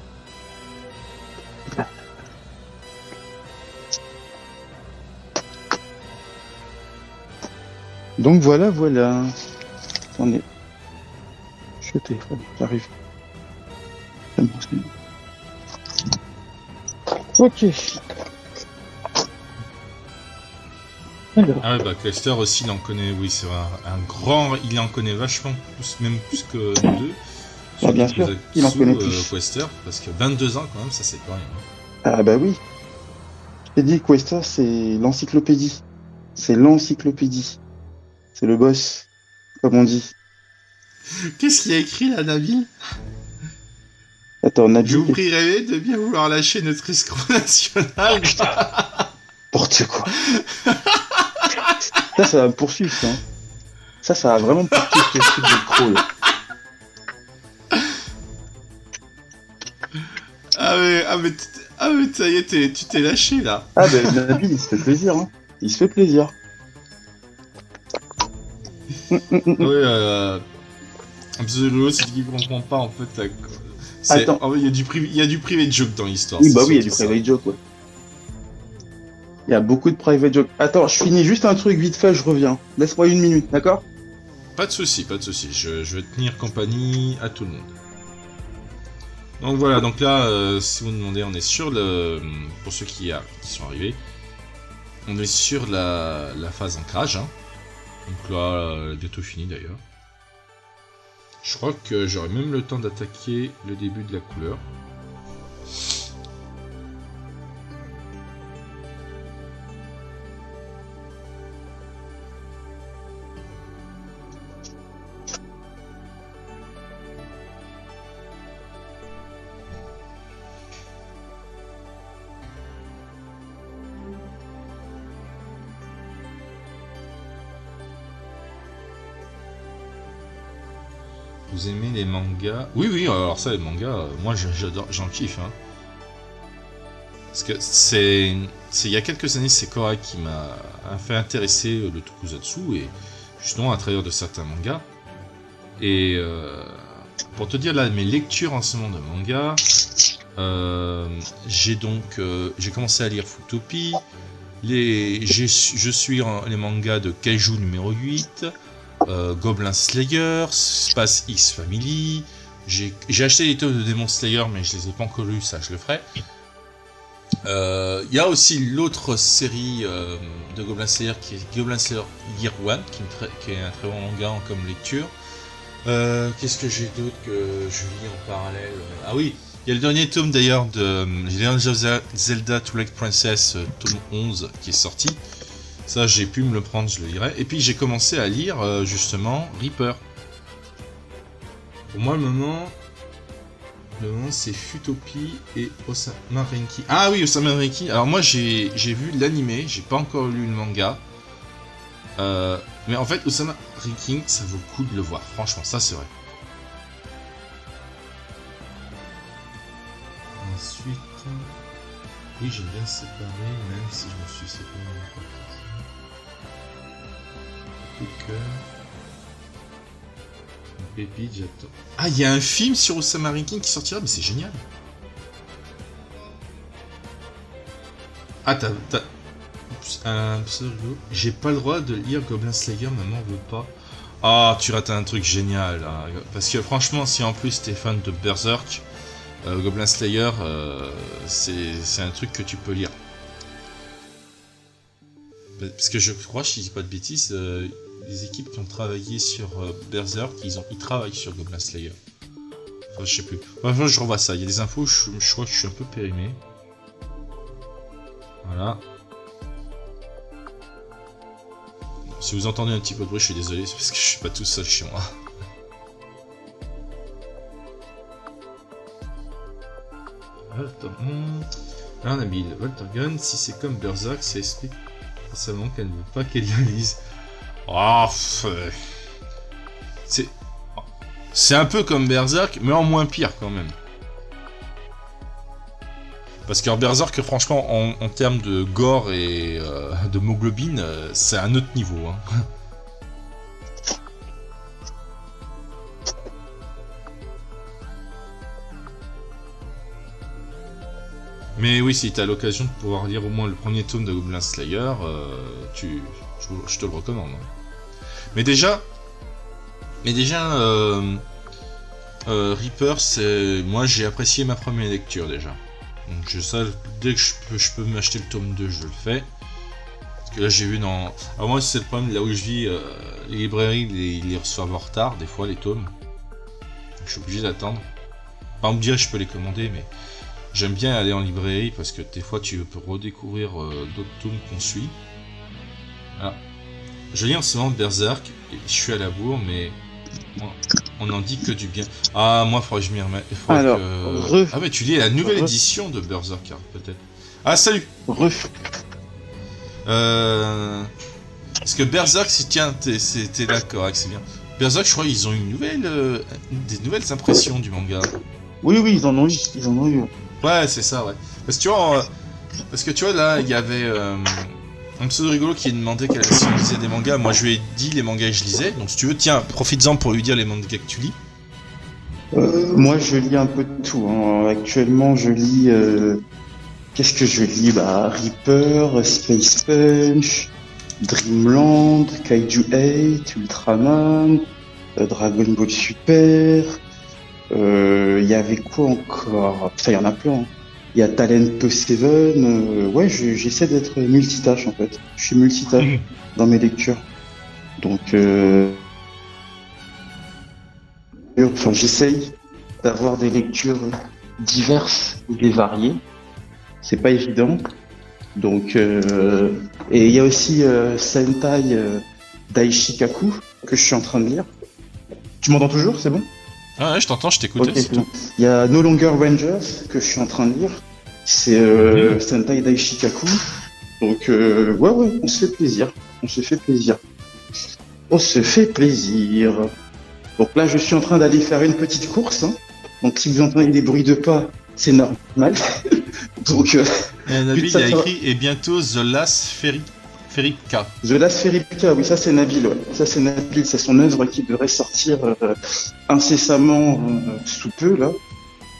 Donc voilà. Attendez. Je suis au téléphone, j'arrive. Ok. Alors. Ah ouais, Quester aussi, il en connaît, oui, c'est un grand, il en connaît vachement même plus que nous deux. Ah, bien sûr, il en connaît plus. Quester, parce que 22 ans quand même, ça c'est pas rien. Ah bah oui. Je t'ai dit, Quester, c'est l'encyclopédie. C'est l'encyclopédie. C'est le boss, comme on dit. Qu'est-ce qu'il y a écrit là, Nabil? Attends, Nabil. Je vous prie rêver de bien vouloir lâcher notre escroc national. N'importe quoi. Ça va me poursuivre, ça. Ça va vraiment me poursuivre ce truc de pro, là. Ah mais ça y est, tu t'es lâché, là. Ah Nabil, il se fait plaisir, hein. Il se fait plaisir. Ouais, Absolument, c'est qu'il comprend pas, en fait. Attends. Il y a du private joke dans l'histoire. Oui, il y a du private joke, ouais. Il y a beaucoup de private joke. Attends, je finis juste un truc vite fait, je reviens. Laisse-moi 1 minute, d'accord? Pas de souci. Je vais tenir compagnie à tout le monde. Donc voilà, donc là, si vous me demandez, on est sur le... Pour ceux qui sont arrivés, on est sur la phase ancrage. Hein. Donc là, bientôt fini d'ailleurs. Je crois que j'aurai même le temps d'attaquer le début de la couleur. Vous aimez les mangas? Oui, alors ça, les mangas, moi j'adore, j'en kiffe. Hein. Parce que il y a quelques années, c'est Korai qui m'a fait intéresser le tokusatsu, et justement à travers de certains mangas. Et pour te dire là, mes lectures en ce moment de manga, j'ai commencé à lire Futopie, je suis les mangas de Kaiju numéro 8, Goblin Slayer, Space X Family, J'ai acheté les tomes de Demon Slayer, mais je les ai pas encore lus, ça je le ferai. Il y a aussi l'autre série de Goblin Slayer qui est Goblin Slayer Year One, qui est un très bon manga comme lecture. Qu'est-ce que j'ai d'autre que je lis en parallèle? Ah oui, il y a le dernier tome d'ailleurs de Legend of Zelda Twilight Princess, tome 11, qui est sorti. Ça, j'ai pu me le prendre, je le lirai. Et puis j'ai commencé à lire justement Reaper. Pour moi, le moment c'est Futopie et Osama Renki. Ah oui, Osama Renki. Alors moi, j'ai vu l'animé, j'ai pas encore lu le manga. Mais en fait, Osama Renki, ça vaut le coup de le voir. Franchement, ça c'est vrai. Ensuite, oui, j'aime bien séparer, même si je me suis séparé. Coup de cœur. Pépite, j'attends. Ah, il y a un film sur Osama Renki qui sortira, mais c'est génial. Ah, t'as un pseudo. J'ai pas le droit de lire Goblin Slayer, maman veut pas. Ah, tu rates un truc génial. Hein. Parce que franchement, si en plus t'es fan de Berserk, Goblin Slayer, c'est un truc que tu peux lire. Parce que je crois, si je dis pas de bêtises, les équipes qui ont travaillé sur Berserk, ils travaillent sur Goblin Slayer. Enfin, je sais plus. Enfin, je revois ça. Il y a des infos, je crois que je suis un peu périmé. Voilà. Si vous entendez un petit peu de bruit, je suis désolé, c'est parce que je suis pas tout seul chez moi. Là, on a mis Walter Gunn. Si c'est comme Berserk, ça explique seulement qu'elle ne veut pas qu'elle y lise. Oh, c'est un peu comme Berserk, mais en moins pire quand même. Parce que Berserk, franchement, en termes de gore et de moglobine, c'est un autre niveau. Hein. Mais oui, si tu as l'occasion de pouvoir lire au moins le premier tome de Goblin Slayer, je te le recommande. Mais déjà, Reaper, moi j'ai apprécié ma première lecture déjà. Donc ça, dès que je peux m'acheter le tome 2, je le fais. Parce que là j'ai vu dans... Alors moi c'est le problème, là où je vis, les librairies, ils les reçoivent en retard, des fois les tomes. Donc, je suis obligé d'attendre. Pas me dire je peux les commander, mais j'aime bien aller en librairie parce que des fois tu peux redécouvrir d'autres tomes qu'on suit. Ah. Je lis en ce moment Berserk, et je suis à la bourre, mais on n'en dit que du bien. Ah, moi, il faudrait que je m'y remette. Alors, ah, mais tu lis la nouvelle édition de Berserk, peut-être. Ah, salut. Parce que Berserk, si tiens, t'es d'accord, c'est bien. Berserk, je crois qu'ils ont des nouvelles impressions du manga. Oui, ils en ont eu. Ouais, c'est ça, ouais. Parce que tu vois, là, il y avait un pseudo rigolo qui demandait si on lisait des mangas. Moi, je lui ai dit les mangas que je lisais. Donc, si tu veux, tiens, profites-en pour lui dire les mangas que tu lis. Moi, je lis un peu de tout. Hein. Actuellement, je lis... Qu'est-ce que je lis? Reaper, Space Punch, Dreamland, Kaiju 8, Ultraman, Dragon Ball Super... Il y avait quoi encore? Putain, il y en a plein. Hein. Il y a Talent 7. Ouais, j'essaie d'être multitâche en fait. Je suis multitâche dans mes lectures. Donc, enfin, j'essaye d'avoir des lectures diverses et variées. C'est pas évident. Donc, et il y a aussi Sentai Daishikaku que je suis en train de lire. Tu m'entends toujours? C'est bon? Ah ouais, je t'entends, je t'écoute. Okay, il y a No Longer Rangers que je suis en train de lire. C'est Sentai Daishikaku. Donc ouais, on se fait plaisir. Donc là, je suis en train d'aller faire une petite course. Hein. Donc si vous entendez des bruits de pas, c'est normal. Donc Nabil a écrit et bientôt The Last Ferica. The Last Ferica, oui, ça c'est Nabil, ouais. Ça c'est Nabil, c'est son œuvre qui devrait sortir incessamment sous peu, là.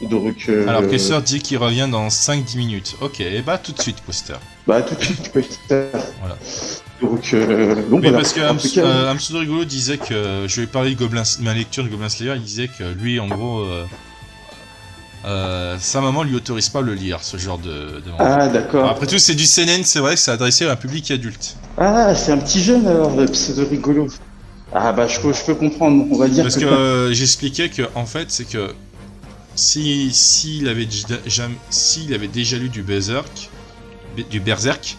Donc, alors, Questeur dit qu'il revient dans 5-10 minutes. Ok, et tout de suite, Questeur. Tout de suite, Questeur. Voilà. Donc, mais voilà. Parce que pseudo rigolo disait que je vais parler de ma lecture de Goblin Slayer, il disait que lui, en gros, sa maman lui autorise pas à le lire, ce genre de Ah, d'accord. Alors, après tout, c'est du seinen, c'est vrai que c'est adressé à un public adulte. Ah, c'est un petit jeune alors, le pseudo rigolo. Ah bah je peux comprendre, on va dire. Parce que j'expliquais que en fait, c'est que s'il avait déjà lu du Berserk,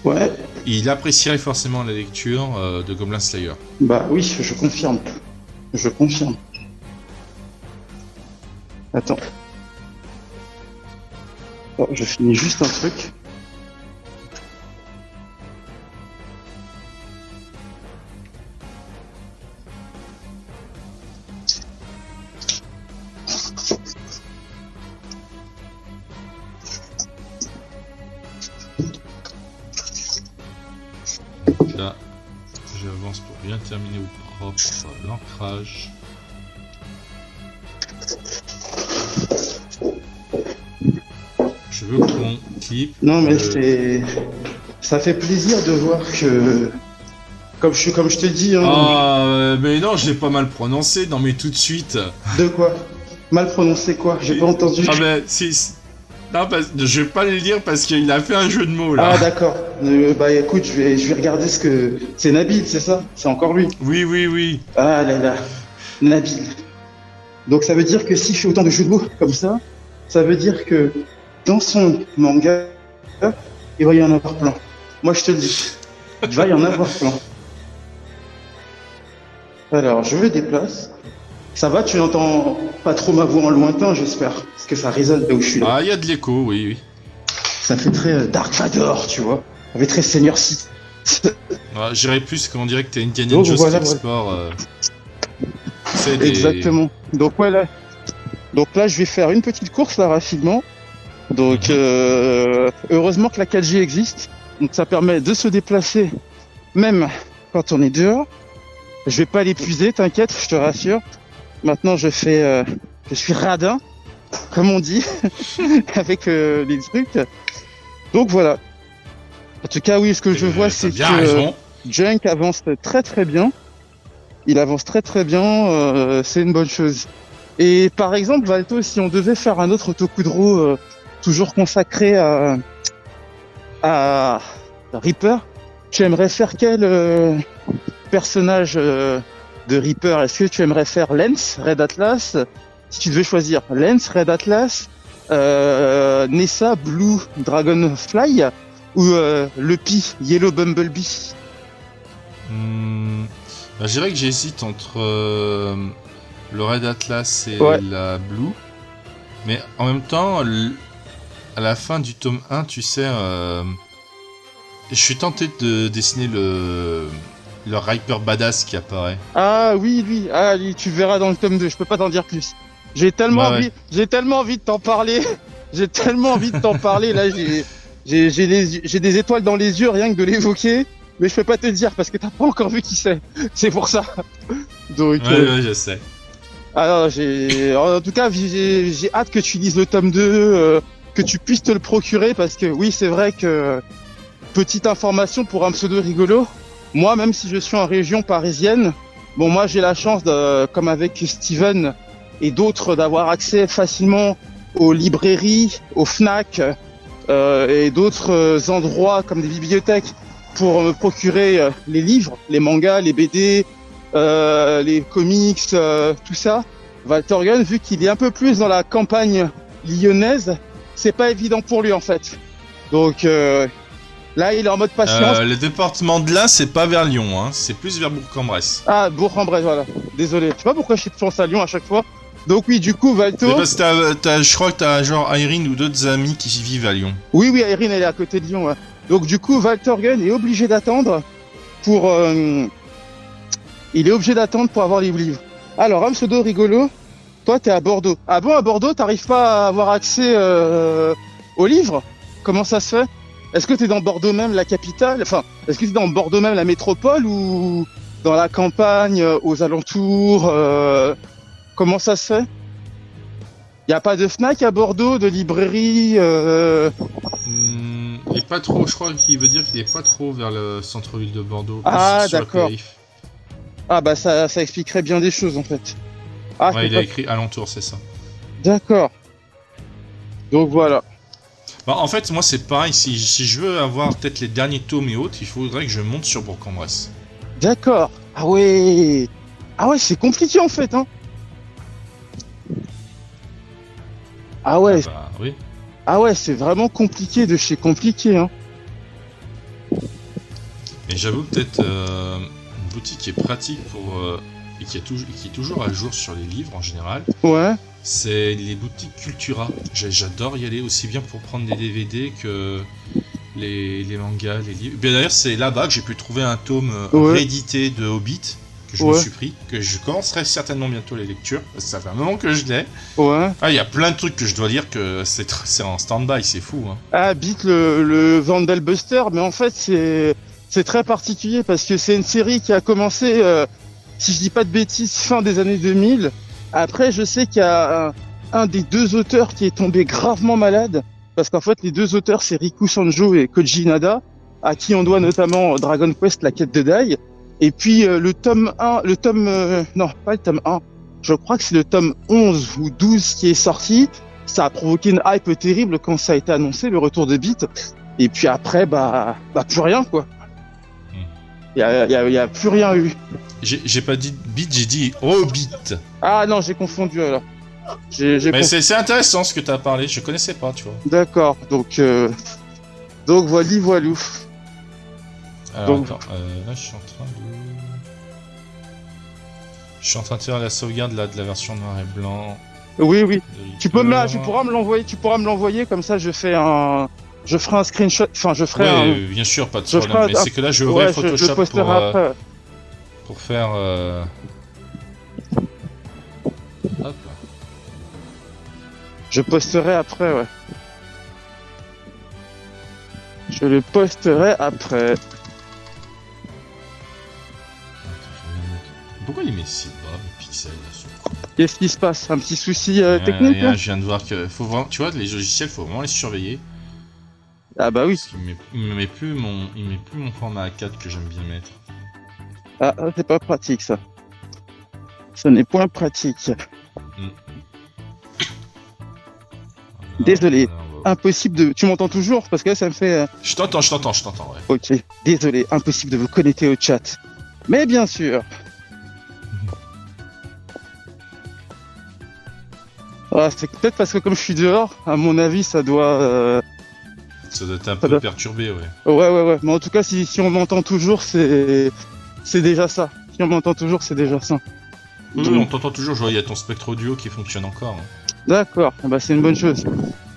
ouais, il apprécierait forcément la lecture de Goblin Slayer. Bah oui, je confirme. Attends. Oh, je finis juste un truc. Là, j'avance pour bien terminer au propre l'ancrage. Je veux qu'on clip. Non mais ça fait plaisir de voir que comme je te dis. Hein, ah mais non, j'ai pas mal prononcé. Non mais tout de suite. De quoi? Mal prononcé quoi? J'ai pas entendu. Ah ben si. Non, je vais pas le dire parce qu'il a fait un jeu de mots là. Ah d'accord. Bah écoute, je vais regarder ce que... C'est Nabil, c'est ça? C'est encore lui? Oui. Ah là là, Nabil. Donc ça veut dire que s'il fait autant de jeux de mots comme ça veut dire que dans son manga, il va y en avoir plein. Moi je te le dis, il va y en avoir plein. Alors je me déplace. Ça va, tu n'entends pas trop ma voix en lointain, j'espère, parce que ça résonne là où je suis là. Ah, il y a de l'écho, oui. Ça fait très Dark Vador, tu vois. Ça fait très Seigneur Sith. Ouais, j'irais plus qu'on dirait que t'es Indiana Jones qui explore. Exactement. Donc ouais là. Donc là, je vais faire une petite course là rapidement. Donc heureusement que la 4G existe. Donc ça permet de se déplacer même quand on est dehors. Je vais pas l'épuiser, t'inquiète, je te rassure. Maintenant, je suis radin, comme on dit, avec les trucs. Donc voilà. En tout cas, oui, ce que je vois, c'est que Junk avance très très bien. Il avance très très bien, c'est une bonne chose. Et par exemple, Valto, si on devait faire un autre Tokudro toujours consacré à Reaper, tu aimerais faire quel personnage de Reaper? Est-ce que tu aimerais faire Lens, Red Atlas? Si tu devais choisir Lens, Red Atlas, Nessa, Blue Dragonfly ou Luppy, Yellow Bumblebee? Je dirais que j'hésite entre le Red Atlas et la Blue. Mais en même temps, à la fin du tome 1, tu sais, je suis tenté de dessiner le Reaper Badass qui apparaît. Ah oui, lui. Ah, lui, tu verras dans le tome 2, je peux pas t'en dire plus. J'ai tellement envie de t'en parler. J'ai tellement envie de t'en parler, là, j'ai des étoiles dans les yeux rien que de l'évoquer. Mais je peux pas te le dire parce que t'as pas encore vu qui c'est. C'est pour ça. Donc, ouais, je sais. Alors, en tout cas, j'ai hâte que tu lises le tome 2, que tu puisses te le procurer parce que oui, c'est vrai que, petite information pour un pseudo rigolo, moi, même si je suis en région parisienne, bon, moi, j'ai la chance comme avec Steven et d'autres, d'avoir accès facilement aux librairies, aux Fnac, et d'autres endroits comme des bibliothèques pour me procurer les livres, les mangas, les BD, les comics, tout ça. Valtorgen, vu qu'il est un peu plus dans la campagne lyonnaise, c'est pas évident pour lui en fait. Donc là, il est en mode patience. Le département de l'Ain, c'est pas vers Lyon, hein, c'est plus vers Bourg-en-Bresse. Ah, Bourg-en-Bresse, voilà. Désolé. Je sais pas pourquoi je pense à Lyon à chaque fois. Donc oui, du coup, Valto... Mais parce que je crois que t'as genre Irene ou d'autres amis qui vivent à Lyon. Oui, Irene, elle est à côté de Lyon. Ouais. Donc du coup, Valtorgen est obligé d'attendre pour... Il est obligé d'attendre pour avoir les livres. Alors, un pseudo rigolo, toi, t'es à Bordeaux. Ah bon, à Bordeaux, t'arrives pas à avoir accès aux livres? Comment ça se fait? Est-ce que t'es dans Bordeaux même, la capitale? Enfin, est-ce que t'es dans Bordeaux même, la métropole, ou dans la campagne, aux alentours? Comment ça se fait? Y a pas de Fnac à Bordeaux, de librairie? Les pas trop, je crois qu'il veut dire qu'il est pas trop vers le centre-ville de Bordeaux. Ah, d'accord. Ah, bah ça expliquerait bien des choses, en fait. Ah, ouais, il a écrit alentour, c'est ça. D'accord. Donc voilà. Bah, en fait, moi, c'est pareil. Si je veux avoir peut-être les derniers tomes et autres, il faudrait que je monte sur Bourg-en-Bresse. D'accord. Ah ouais. Ah ouais, c'est compliqué, en fait, hein. Ah ouais. Ah bah, oui. Ah ouais, c'est vraiment compliqué de chez compliqué, hein. Mais j'avoue peut-être une boutique qui est pratique pour et qui est toujours à jour sur les livres en général. Ouais. C'est les boutiques Cultura. J'adore y aller aussi bien pour prendre des DVD que les mangas, les livres. Bien d'ailleurs, c'est là-bas que j'ai pu trouver un tome réédité de Hobbit que je me suis pris, que je commencerai certainement bientôt les lectures. Parce que ça fait un moment que je l'ai. Ouais. Ah, il y a plein de trucs que je dois lire que c'est en stand-by, c'est fou. Hein. Ah, Beat le Vandelbuster, mais en fait c'est très particulier parce que c'est une série qui a commencé, si je dis pas de bêtises, fin des années 2000. Après, je sais qu'il y a un des deux auteurs qui est tombé gravement malade parce qu'en fait les deux auteurs c'est Riku Sanjo et Koji Nada, à qui on doit notamment Dragon Quest, la quête de Dai. Et puis le tome 1, non, pas le tome 1, je crois que c'est le tome 11 ou 12 qui est sorti. Ça a provoqué une hype terrible quand ça a été annoncé, le retour de Beat. Et puis après, bah plus rien, quoi. Il y a plus rien eu. J'ai pas dit Beat, j'ai dit Hobbit. Ah non, j'ai confondu alors. Mais c'est intéressant ce que tu as parlé, je connaissais pas, tu vois. D'accord, donc voilou. Alors donc... attends, là je suis en train de... Je suis en train de faire la sauvegarde là, de la version noir et blanc. Oui. Tu pourras me l'envoyer, comme ça je ferai un screenshot, enfin je ferai un... bien sûr, pas de problème, mais c'est que là je ouvrais Photoshop pour faire... Hop. Je posterai après, ouais. Je le posterai après. Pourquoi il met si bas le pixel là? Qu'est-ce qui se passe? Un petit souci technique là? Je viens de voir que faut vraiment, tu vois, les logiciels, faut vraiment les surveiller. Ah bah oui. Il me met plus mon format A4 que j'aime bien mettre. Ah, c'est pas pratique ça. Ce n'est point pratique. Désolé. Impossible de... Tu m'entends toujours? Parce que là, ça me fait... Je t'entends, ouais. Ok. Désolé. Impossible de vous connecter au chat. Mais bien sûr. Ah, c'est peut-être parce que comme je suis dehors, à mon avis, ça doit... Ça doit être un peu perturbé, ouais. Ouais. Mais en tout cas, si on m'entend toujours, c'est déjà ça. Si on m'entend toujours, c'est déjà ça. Oui, on t'entend toujours. Je vois, il y a ton spectre audio qui fonctionne encore. Hein. D'accord. Bah, c'est une bonne chose.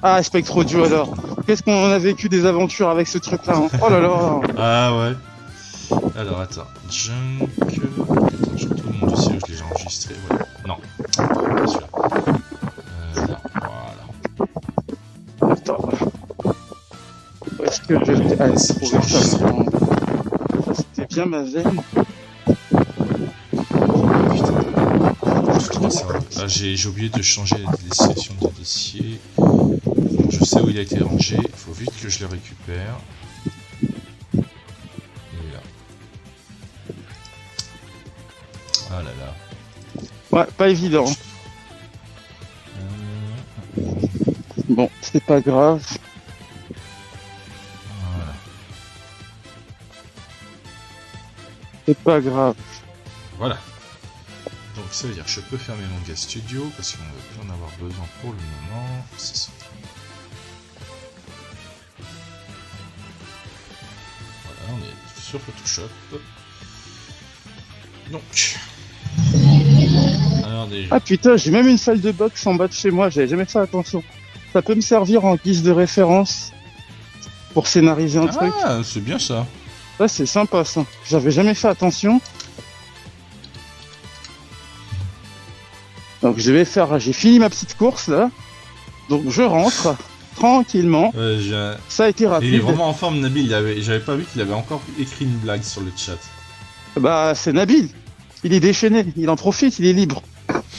Ah, spectre audio alors. Qu'est-ce qu'on a vécu des aventures avec ce truc-là, hein. Oh là là. Ah ouais. Alors attends. Junk. Attends, je retrouve mon dossier où je l'ai déjà enregistré. Ouais. Non. Pas celui-là. Là. Voilà. Attends. Est-ce que je vais aller trouver ça? C'était bien ma veine. Là, j'ai oublié de changer la destination du dossier. Je sais où il a été rangé. Il faut vite que je le récupère. Il est là. Ah là là. Ouais, pas évident. Bon, c'est pas grave. Voilà. C'est pas grave. Voilà. Donc ça veut dire que je peux fermer mon Manga Studio parce qu'on ne va plus en avoir besoin pour le moment. C'est ça. Voilà, on est sur Photoshop. Donc. Alors déjà. Ah putain, j'ai même une salle de boxe en bas de chez moi, j'avais jamais fait attention. Ça peut me servir en guise de référence pour scénariser un truc. Ah, c'est bien ça. Ouais, c'est sympa ça. J'avais jamais fait attention. Donc j'ai fini ma petite course là. Donc je rentre tranquillement. Ça a été rapide. Il est vraiment en forme, Nabil. J'avais pas vu qu'il avait encore écrit une blague sur le chat. Bah c'est Nabil. Il est déchaîné, il en profite, il est libre.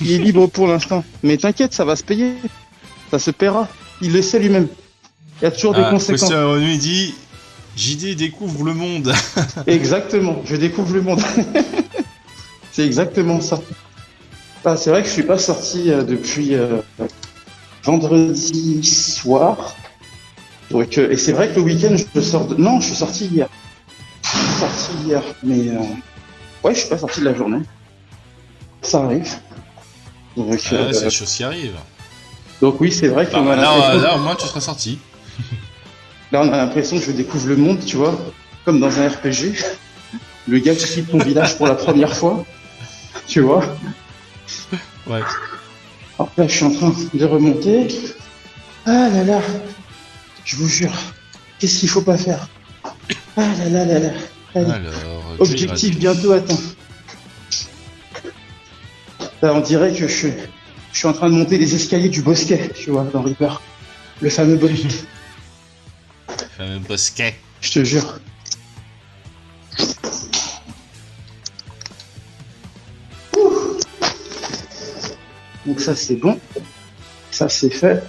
Il est libre pour l'instant. Mais t'inquiète, ça va se payer. Ça se paiera. Il le sait lui-même. Il y a toujours des conséquences. Christian Renaud, il dit JD découvre le monde. Exactement, je découvre le monde. C'est exactement ça. Ah, c'est vrai que je suis pas sorti depuis vendredi soir. Donc, et c'est vrai que le week-end, je sors de... Non, je suis sorti hier. Mais ouais, je suis pas sorti de la journée. Ça arrive. Donc, c'est des choses qui arrivent. Donc oui, c'est vrai que là, au moins, tu seras sorti. Là, on a l'impression que je découvre le monde, tu vois, comme dans un RPG. Le gars qui quitte ton village pour la première fois, tu vois. Ouais. Alors là, je suis en train de remonter. Ah là là, je vous jure, qu'est-ce qu'il faut pas faire? Ah là là là là. Allez. Alors, objectif bientôt atteint. Là, on dirait que je suis en train de monter les escaliers du bosquet, tu vois, dans Reaper. Le fameux bosquet. Le fameux bosquet. Je te jure. Ouh. Donc ça, c'est bon. Ça, c'est fait.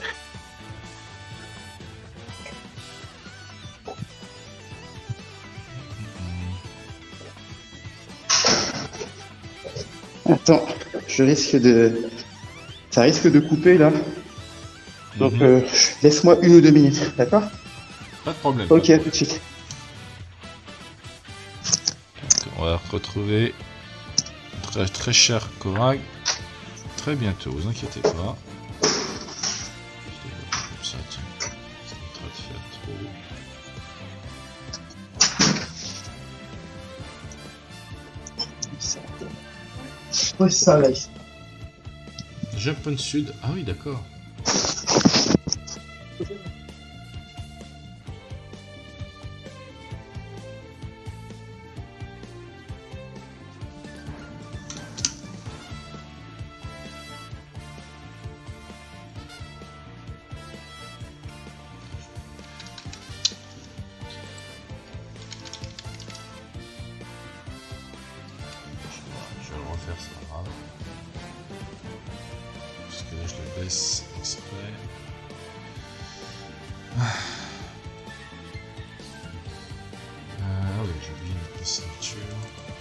Attends, ça risque de couper là. Donc laisse-moi 1 ou 2 minutes, d'accord? Pas de problème. Ok, à tout de suite. On va retrouver très très cher Korag très bientôt, vous inquiétez pas. Comme ça, tiens. Ça va te faire trop. Ouais, ça là. Japon Sud, ah oui, d'accord. Exprès. Ah oui, j'ai oublié une ceinture.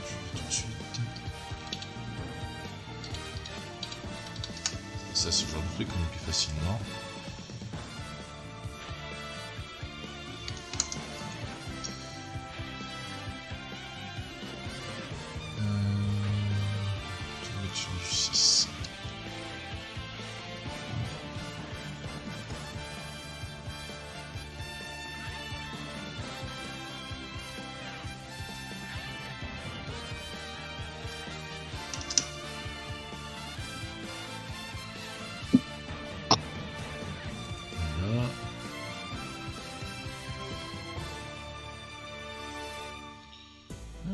Je vais tout de suite. Ça, c'est le genre de truc qu'on est plus facilement. Je vais mettre sur du 6.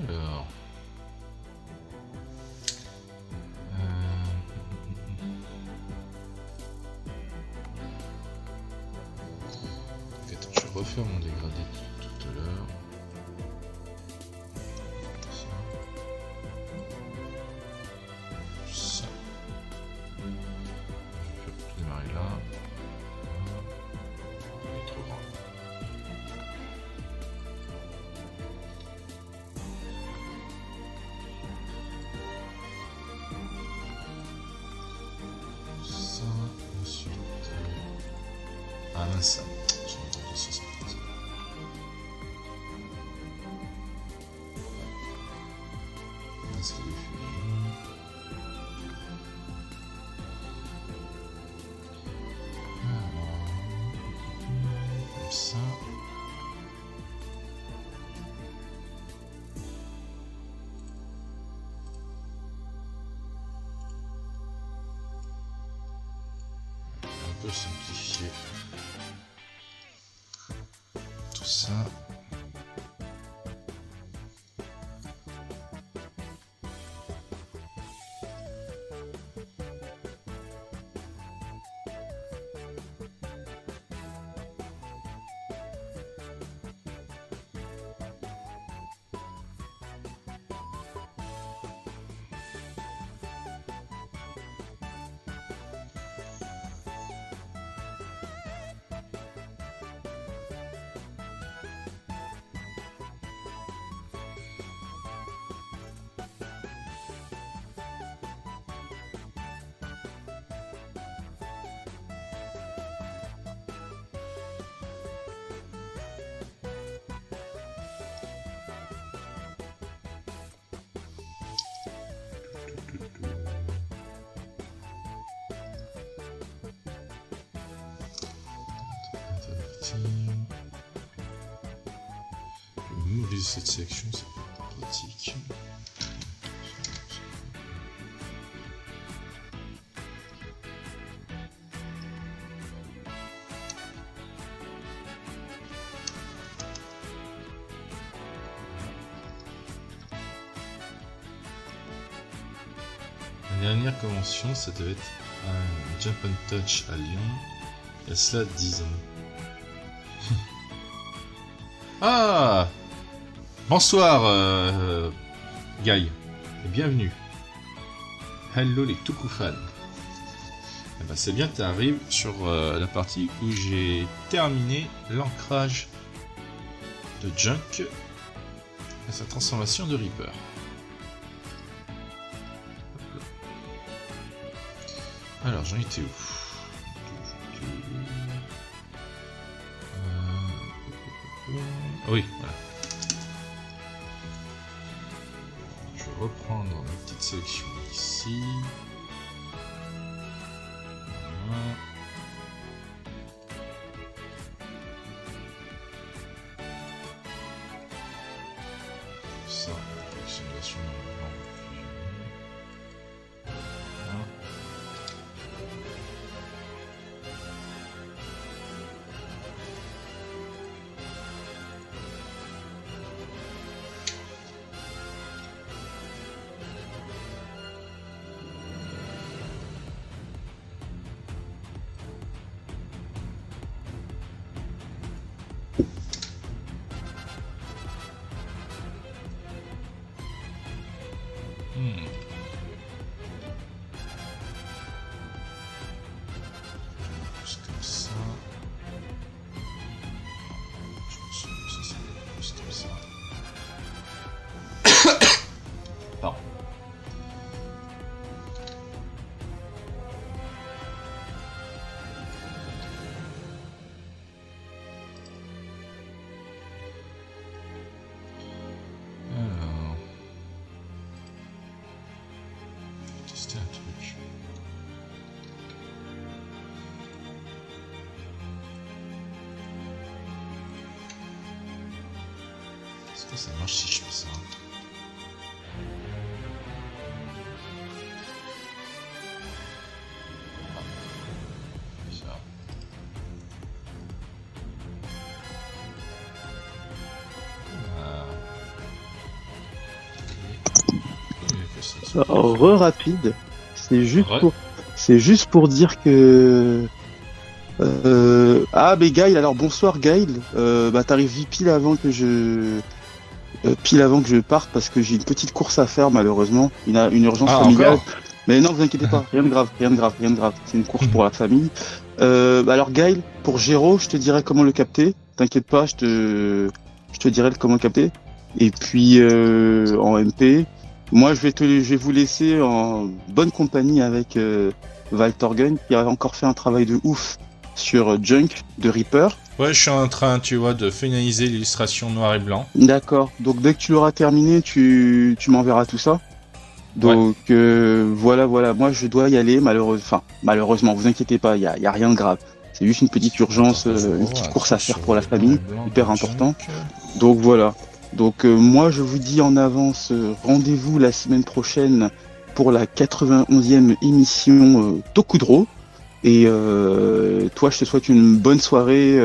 Alors. Attends, je vais refaire mon dégradé tout à l'heure. Ça. Je vais démarrer là. Il est trop grand. Ça, ensuite. Ah mince. J'ai entendu ça, ça. Masque de fusion. Comme ça. Un peu simplifier tout ça. Move cette sélection, c'est pratique. La dernière convention, ça devait être un Jump and Touch à Lyon, il y a cela 10 ans. Ah! Bonsoir, Guy, et bienvenue. Hello les Tuku fans. Eh ben, c'est bien, tu arrives sur la partie où j'ai terminé l'ancrage de Junk et sa transformation de Reaper. Alors, j'en étais où? Oui, voilà. Je vais reprendre ma petite sélection ici. Voilà. Ça, c'est une version normalement. Ça marche si je fais ça. Rapide, c'est juste pour dire que mais Gaël, alors bonsoir Gaël, t'arrives pile avant que je parte parce que j'ai une petite course à faire malheureusement, une urgence familiale. Encore Mais non, vous inquiétez pas, rien de grave. C'est une course pour la famille. Alors Gaël, pour Géro, je te dirai comment le capter. T'inquiète pas, je te dirai comment le capter. Et puis en MP, moi je vais vous laisser en bonne compagnie avec Valtorgen qui a encore fait un travail de ouf sur Junk de Reaper. Ouais, je suis en train, tu vois, de finaliser l'illustration noir et blanc. D'accord. Donc dès que tu l'auras terminé, tu m'enverras tout ça. Donc voilà. Moi je dois y aller malheureusement. Vous inquiétez pas, y a rien de grave. C'est juste une petite urgence, une petite course à faire pour la famille, hyper important. Donc voilà. Donc moi je vous dis en avance, rendez-vous la semaine prochaine pour la 91e émission Tokudro. Et toi, je te souhaite une bonne soirée,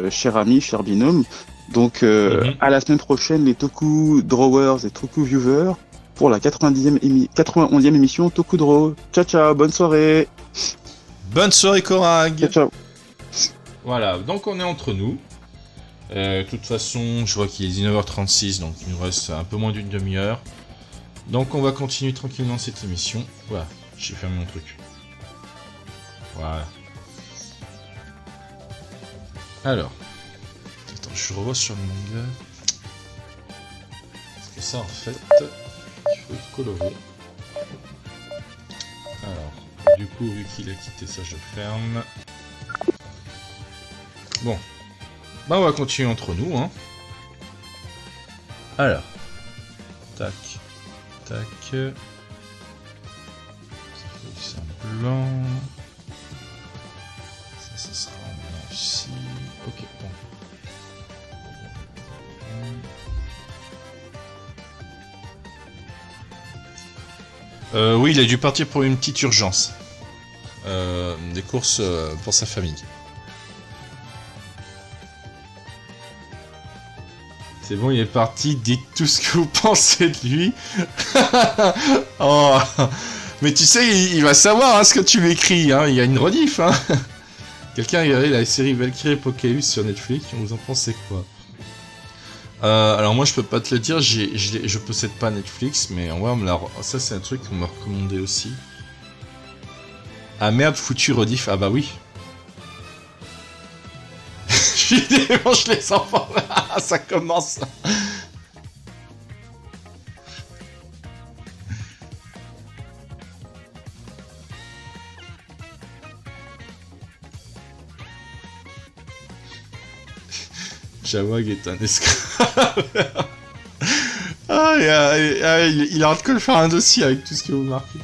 cher ami, cher binôme. Donc, à la semaine prochaine, les Toku Drawers et Toku Viewers pour la 91e émission Toku Draw. Ciao, ciao, bonne soirée. Bonne soirée, Korag. Ciao, ciao. Voilà, donc on est entre nous. De toute façon, je vois qu'il est 19h36, donc il nous reste un peu moins d'une demi-heure. Donc on va continuer tranquillement cette émission. Voilà, j'ai fermé mon truc. Voilà. Alors. Attends, je revois sur le manga. Parce que ça, en fait, il faut le colorer. Alors, du coup, vu qu'il a quitté ça, je ferme. Bon. Bah, on va continuer entre nous, hein. Alors. Tac. Tac. Ça fait ça blanc. Ça sera en blanc Si... Ok, bon. Oui, il a dû partir pour une petite urgence. Des courses pour sa famille. C'est bon, il est parti. Dites tout ce que vous pensez de lui. Oh. Mais tu sais, il va savoir hein, ce que tu lui écris. Hein. Il y a une rediff. Hein. Quelqu'un a regardé la série Valkyrie Apocalypse sur Netflix. Vous en pensez quoi? Alors moi, je peux pas te le dire. Je possède pas Netflix, mais en vrai, ça c'est un truc qu'on m'a recommandé aussi. Ah merde, foutu rediff. Ah bah oui. Je démange les enfants. Ça commence. Jawag est un esclave. Il arrête que de faire un dossier avec tout ce que vous marquez.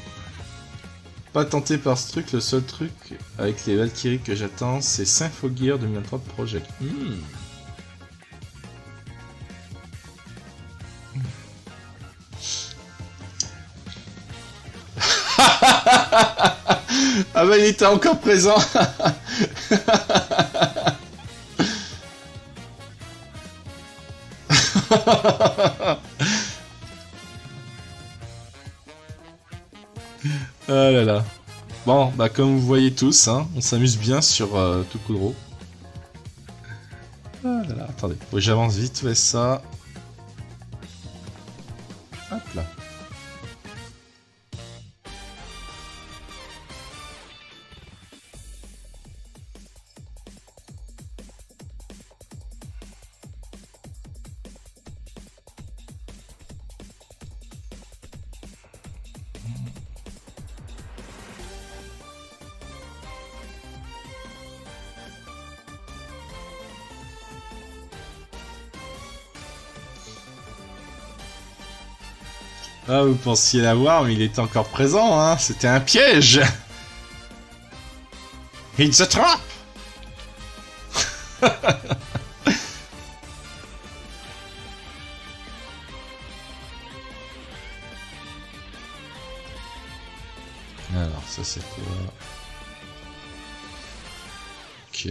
Pas tenté par ce truc, le seul truc avec les Valkyries que j'attends, c'est Symphogear 2023 Project. Ah bah il était encore présent. Ah là là. Bon, bah comme vous voyez tous, hein, on s'amuse bien sur Tokudro. Ah là là, attendez, faut que j'avance vite fait ça. Hop là. Ah, vous pensiez l'avoir, mais il était encore présent, hein. C'était un piège. It's a trap. Alors, ça c'est quoi? Ok.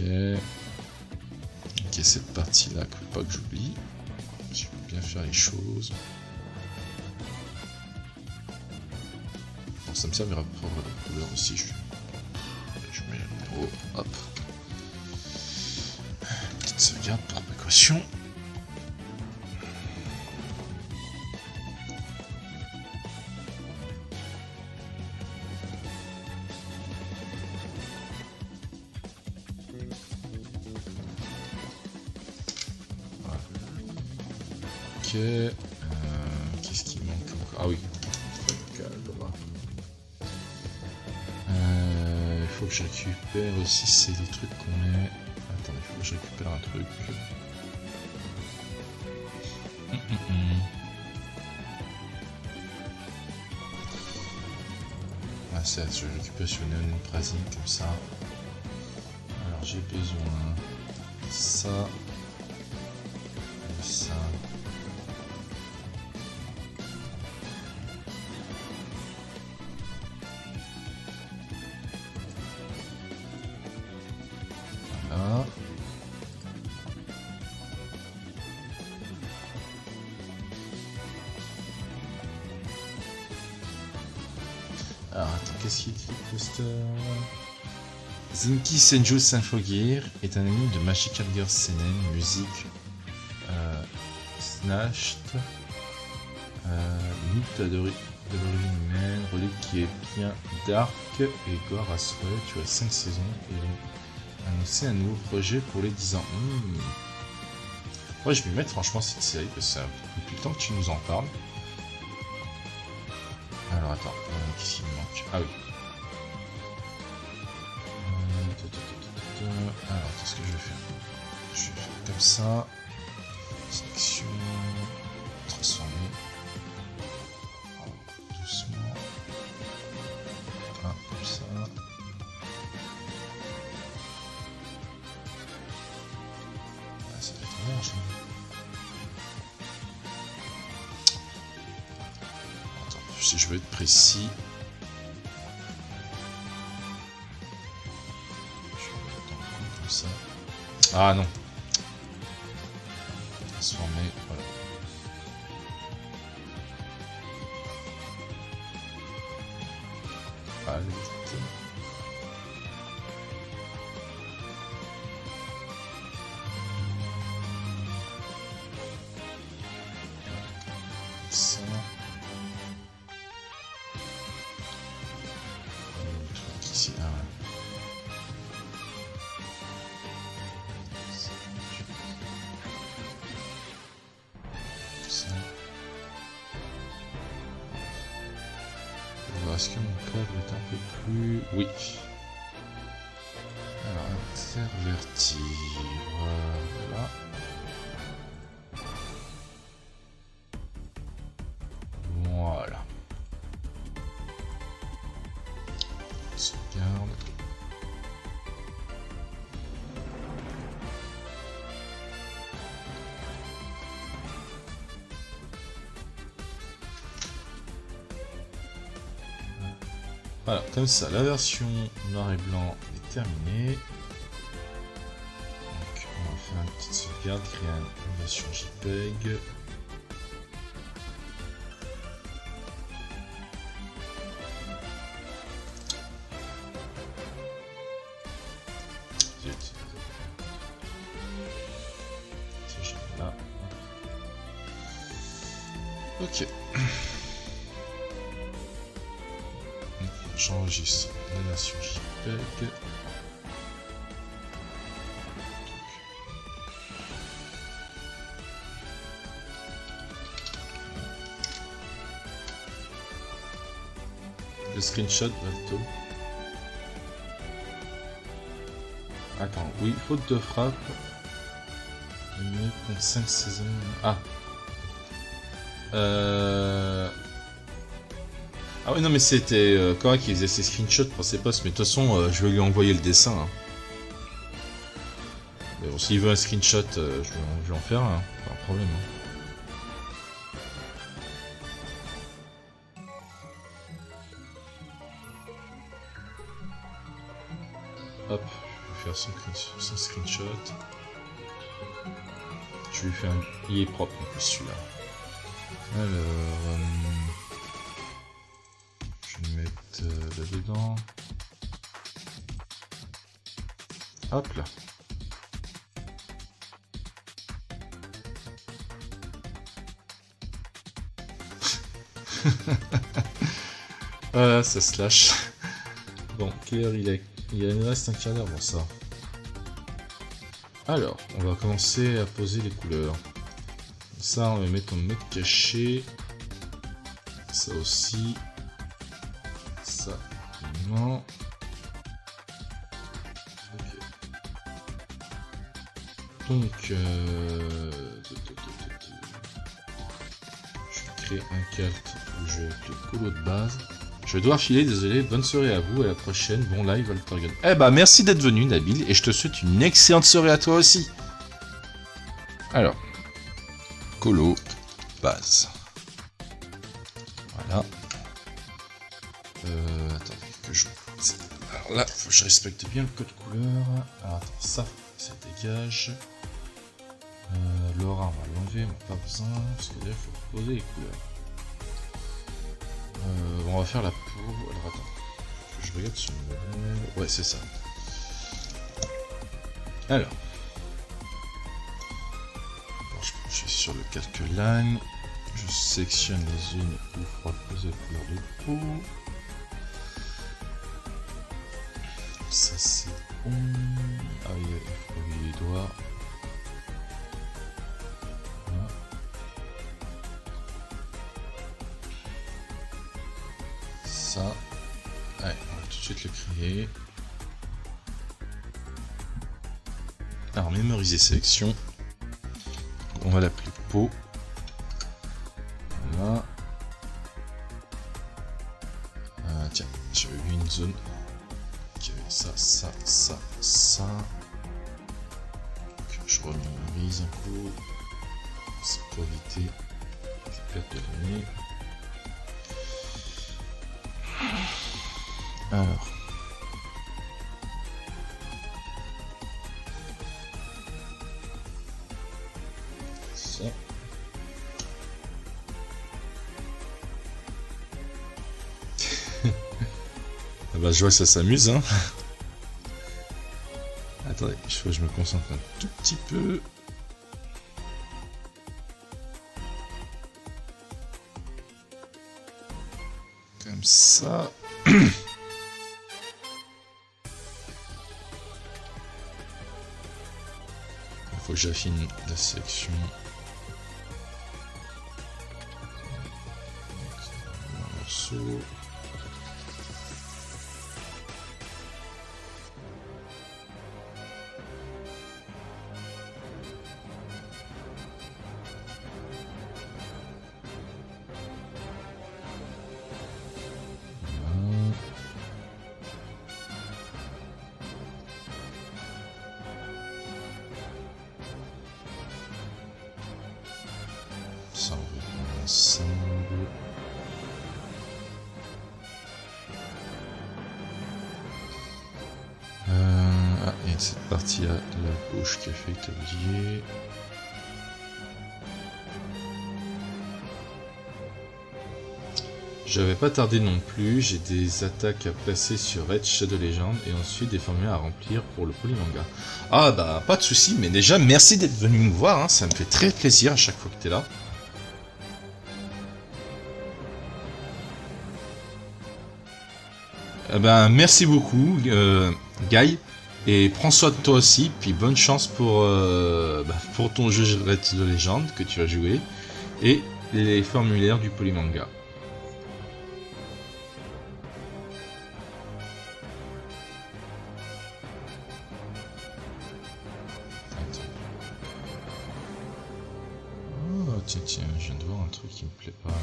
Ok, cette partie-là, faut pas que j'oublie. Je vais bien faire les choses. Ça me servira pour la couleur aussi. Je mets le numéro, hop. Petite sauvegarde par précaution. Voilà. Ok. Qu'est-ce qui manque encore? Ah oui. Faut que je récupère aussi, c'est les trucs qu'on met. Attendez, faut que je récupère un truc. Ah, ça, je récupère sur une praline comme ça. Alors j'ai besoin de ça. De ça. Alors attends, qu'est-ce qu'il dit le poster? Zinki Senju Symphogear est un anime de Magical Girl Seinen, musique Snatched, mythe de l'origine humaine, relais qui est bien dark et gore à souhait. Tu as 5 saisons et annoncé un nouveau projet pour les 10 ans. Ouais, je vais mettre franchement cette série parce que ça fait depuis le temps que tu nous en parles. Alors attends, qu'est-ce qu'il me manque? Ah oui. Alors, qu'est-ce que je vais faire? Je vais faire comme ça. Sélection. Transformer. Doucement. Ah, comme ça. si je veux être précis. Je vais mettre dans le coup comme ça. Ah non. Transformer, voilà. Allez, vite. Ça. Ici, ah ouais. Ça. Est-ce que mon cadre est un peu plus... Oui. Alors, intervertir. Voilà. Voilà. Sauvegarde. Voilà, comme ça, la version noir et blanc est terminée. Donc, on va faire une petite sauvegarde, créer une version JPEG. Là. Ok. J'enregistre la version JPEG. Le screenshot, Balto. Attends, oui, faute de frappe. Le mec compte 5 saisons. Ah. Ah oui, non, mais c'était Cora qui faisait ses screenshots pour ses posts, mais de toute façon, je vais lui envoyer le dessin. Hein. Mais bon, s'il veut un screenshot, je vais en faire un, pas un problème. Hein. Hop, je vais faire son screenshot. Je vais lui faire un... Il est propre en plus celui-là. Alors... je vais le mettre là-dedans. Hop là. Voilà, ça se lâche. Bon, quelle heure il est? Il nous reste un quart d'heure pour ça. Alors, on va commencer à poser les couleurs. Ça, on va mettre en mode caché. Ça aussi. Ça, non. Ok. Donc, je crée un calque où je vais avec le colo de base. Je vais devoir filer, désolé, bonne soirée à vous, à la prochaine, bon live, Waltergun. Eh bah merci d'être venu Nabil, et je te souhaite une excellente soirée à toi aussi. Alors, colo, base. Voilà. Attendez, que je... Alors là, faut que je respecte bien le code couleur. Alors attends, ça dégage. L'aura, on va l'enlever, on n'a pas besoin, parce que là, il faut poser les couleurs. On va faire la peau. Alors attends, je regarde sur le modèle. Ouais, c'est ça. Alors, je suis sur le calque line. Je sélectionne les zones où il faudra poser la couleur de peau. Ça c'est bon. Ah oui, il faut oublier les doigts. Voilà. Ça. Allez, on va tout de suite le créer. Alors, mémoriser sélection. On va l'appeler peau. Voilà. Tiens, j'avais vu une zone qui avait ça. Donc, je remémorise un coup. C'est pour éviter la perte de données. Alors. Ça. Ah bah, je vois que ça s'amuse, hein. Attendez, il faut que je me concentre un tout petit peu. Comme ça. Il faut que j'affine la sélection. Un morceau. Ça, on va prendre ensemble. Ah, il y a cette partie à la gauche qui a fait oublier. Je vais pas tarder non plus, j'ai des attaques à placer sur Raid Shadow Legends et ensuite des formulaires à remplir pour le Polymanga. Ah bah pas de soucis, mais déjà merci d'être venu me voir, hein, ça me fait très plaisir à chaque fois que tu es là. Eh ben, merci beaucoup, Guy, et prends soin de toi aussi, puis bonne chance pour ton jeu Raid de Légende que tu vas jouer, et les formulaires du Polymanga. Oh, tiens, je viens de voir un truc qui me plaît pas là.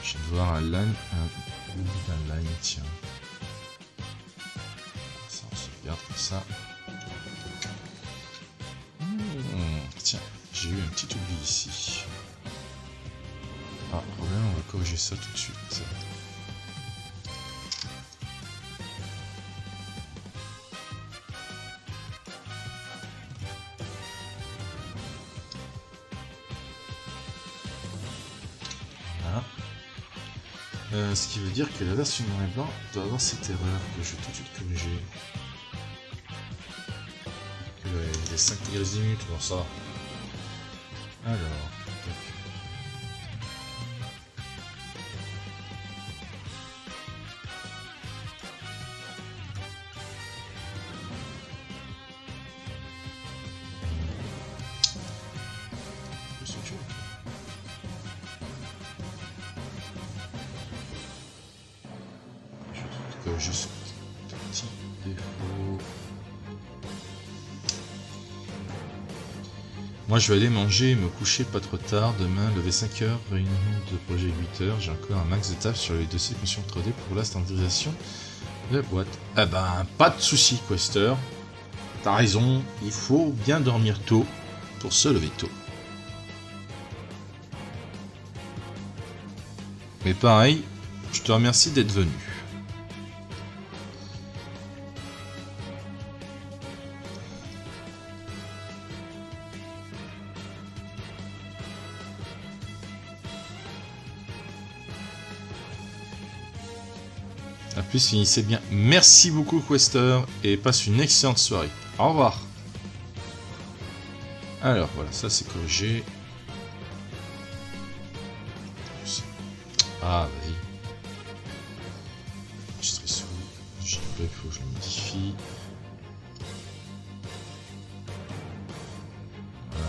Je vais voir un line, un line, tiens. Ça, on se regarde comme ça. Tiens, j'ai eu un petit oubli ici. Ah, problème, on va corriger ça tout de suite. Ce qui veut dire que la version noir et blanc doit avoir cette erreur que je vais tout de suite corriger. Que les 5 minutes, bon ça. Alors. Juste petit défaut. Moi je vais aller manger et me coucher pas trop tard. Demain, lever 5h, réunion de projet 8h. J'ai encore un max de taf sur les dossiers de mission 3D pour la standardisation de la boîte. Eh ben, pas de soucis, Quester. T'as raison, il faut bien dormir tôt pour se lever tôt. Mais pareil, je te remercie d'être venu. A plus, finissez bien. Merci beaucoup, Quester, et passe une excellente soirée. Au revoir. Alors, voilà, ça c'est corrigé. Ah, vas-y. Je serai sous. J'ai il faut que je le modifie. Voilà.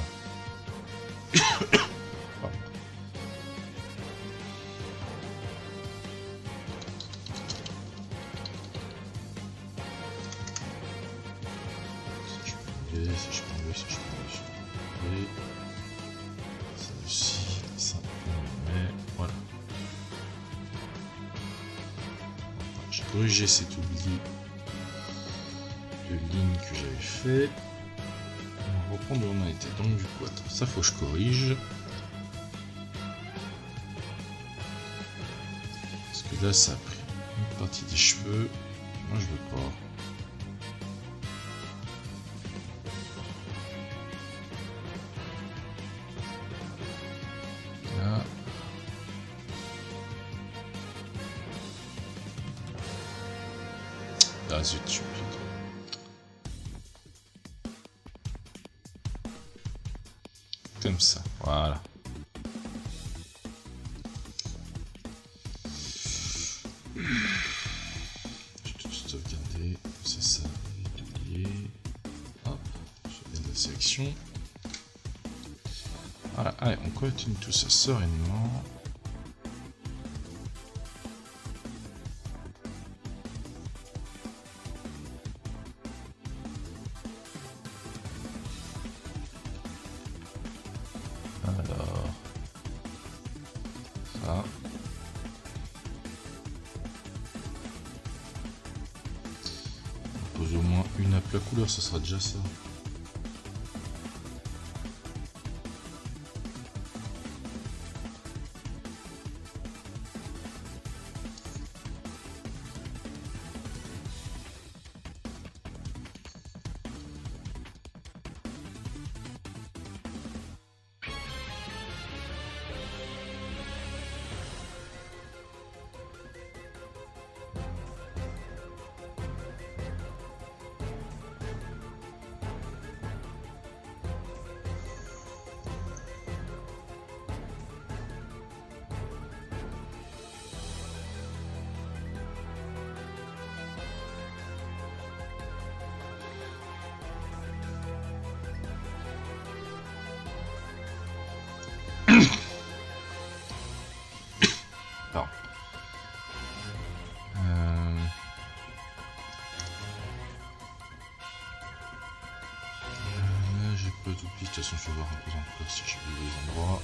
Ça aussi, ça on met, voilà. J'ai corrigé cet oubli de ligne que j'avais fait. On va reprendre où on a été. Donc du coup, attends, ça faut que je corrige. Là, ça a pris une partie des cheveux. Moi, je veux pas. Là. Ah, zut, je suis putain. Comme ça, voilà. Je vais tout sauvegarder, c'est ça, oublier. Hop, je viens de la sélection. Voilà, allez, on continue tout ça sereinement. Alors, ça. On pose au moins une apple couleur, ça sera déjà ça. Pardon. Là, j'ai pas d'oubli. De toute façon, je vais voir un peu en place si j'ai vu les endroits.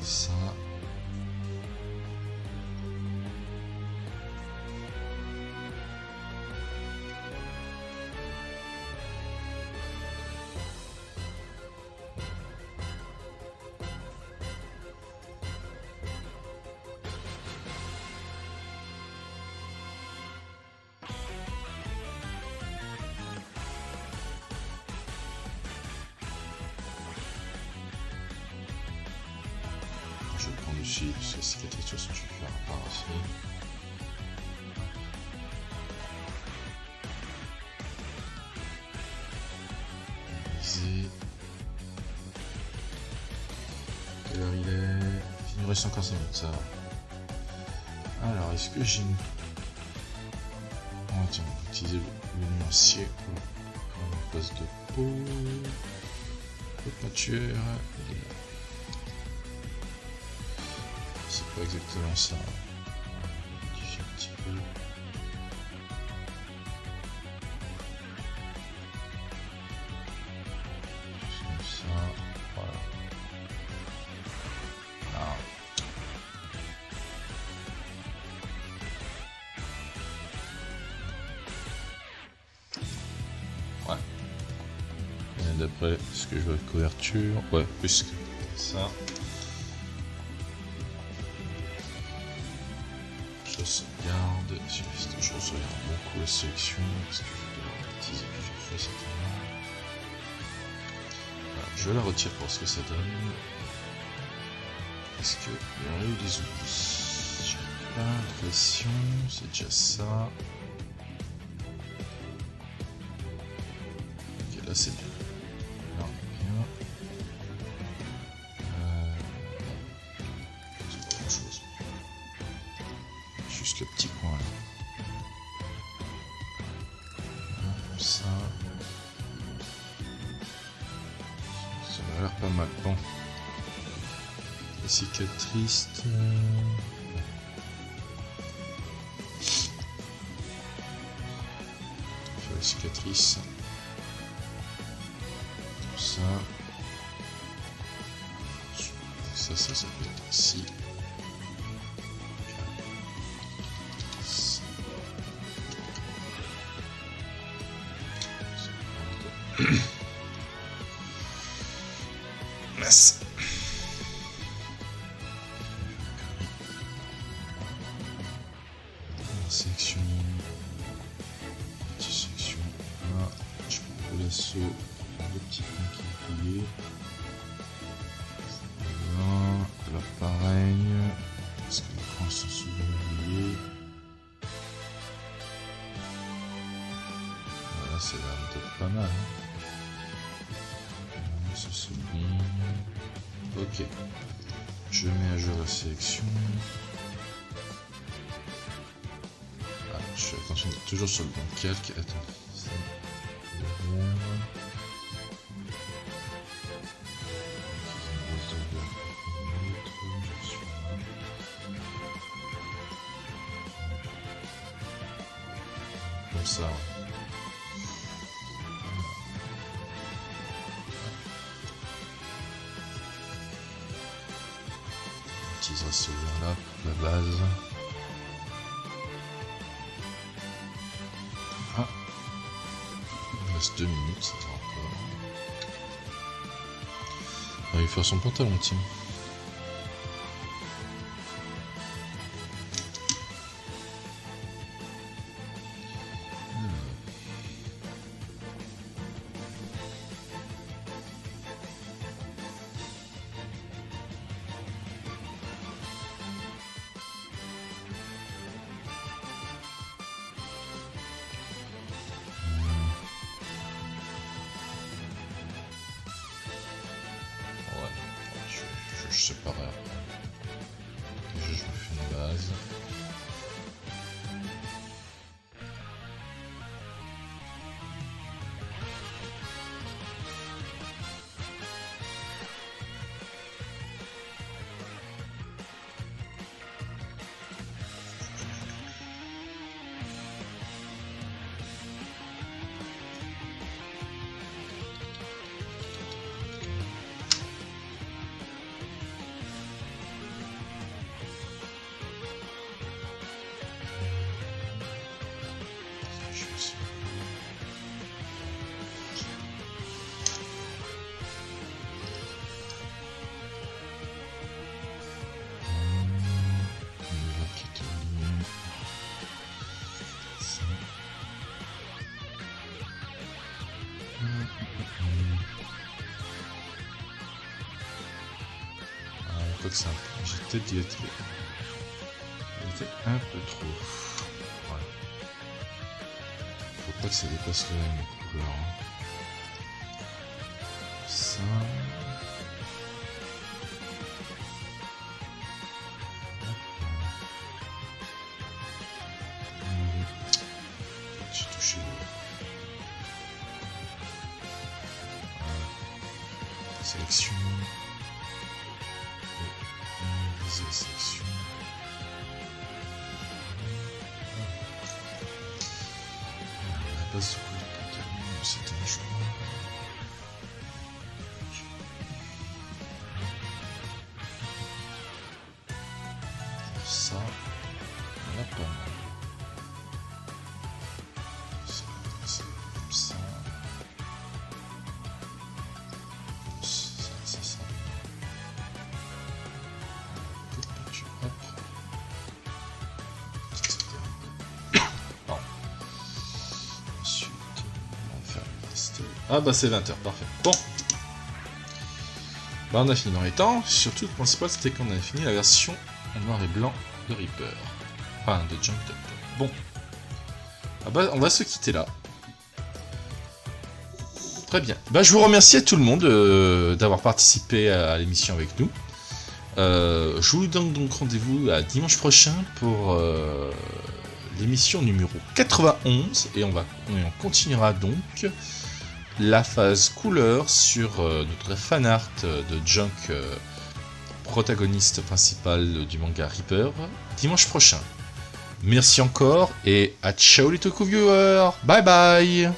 Ça. Je vais prendre aussi, parce que la cicatrice, de toute façon, je vais faire un part aussi. Analyser. Quelle heure il est? Il nous reste encore 5 minutes, ça va. Alors, est-ce que j'ai une... Oh, tiens, on va utiliser le nuancier pour une base de peau. Haute nature. C'est pas exactement ça. On va modifier un petit peu. Juste comme ça. Voilà. Ah. Ouais. Et d'après ce que je vois de couverture. Ouais, plus que ça. Je sauvegarde, je regarde beaucoup la sélection, parce que je vais devoir l'utiliser plusieurs fois certainement. Voilà, je la retire pour ce que ça donne. Est-ce qu'il y aurait eu des oublis? J'ai pas l'impression, c'est déjà ça. Ok, là c'est bien. Là, bien. C'est pas grand chose. Juste le petit coin là. Comme ça. Ça a l'air pas mal. Bon. La cicatrice. La cicatrice. Comme ça. Ça peut être ici. Mince. Le petit point qui est plié. Là pareil. Est-ce que les points sont souvent liés? Voilà, c'est peut-être pas mal. Ça souligne. Ok. Je mets à jour la sélection. Ah, je fais attention d'être toujours sur le bon calque. Attends. Comme ça. On utilisera celui-là pour la base. Ah. Il reste 2 minutes, ça va encore. Il va faire son pantalon, tiens. Je sais pas rien. Déjà je me fais une base. Ça. J'ai peut-être dilaté. Il était un peu trop. Ouais. Faut pas que ça dépasse le même couleur. Hein. Ça. J'ai touché le. Sélection. Sélection. La base de couleur pantalon, c'était un choix. Ça, on a pas mal. C'est comme ça. Ça. Ah bah c'est 20h, parfait. Bon. Bah on a fini dans les temps. Surtout le principal c'était qu'on avait fini la version en noir et blanc de Reaper. Enfin de Junked Up. Bon. Ah bah on va se quitter là. Très bien. Bah je vous remercie à tout le monde d'avoir participé à l'émission avec nous. Je vous donne donc rendez-vous à dimanche prochain pour l'émission numéro 91 et on continuera donc la phase couleur sur notre fanart de Junk, protagoniste principal du manga Reaper, dimanche prochain. Merci encore et à ciao les Toku viewers, bye bye.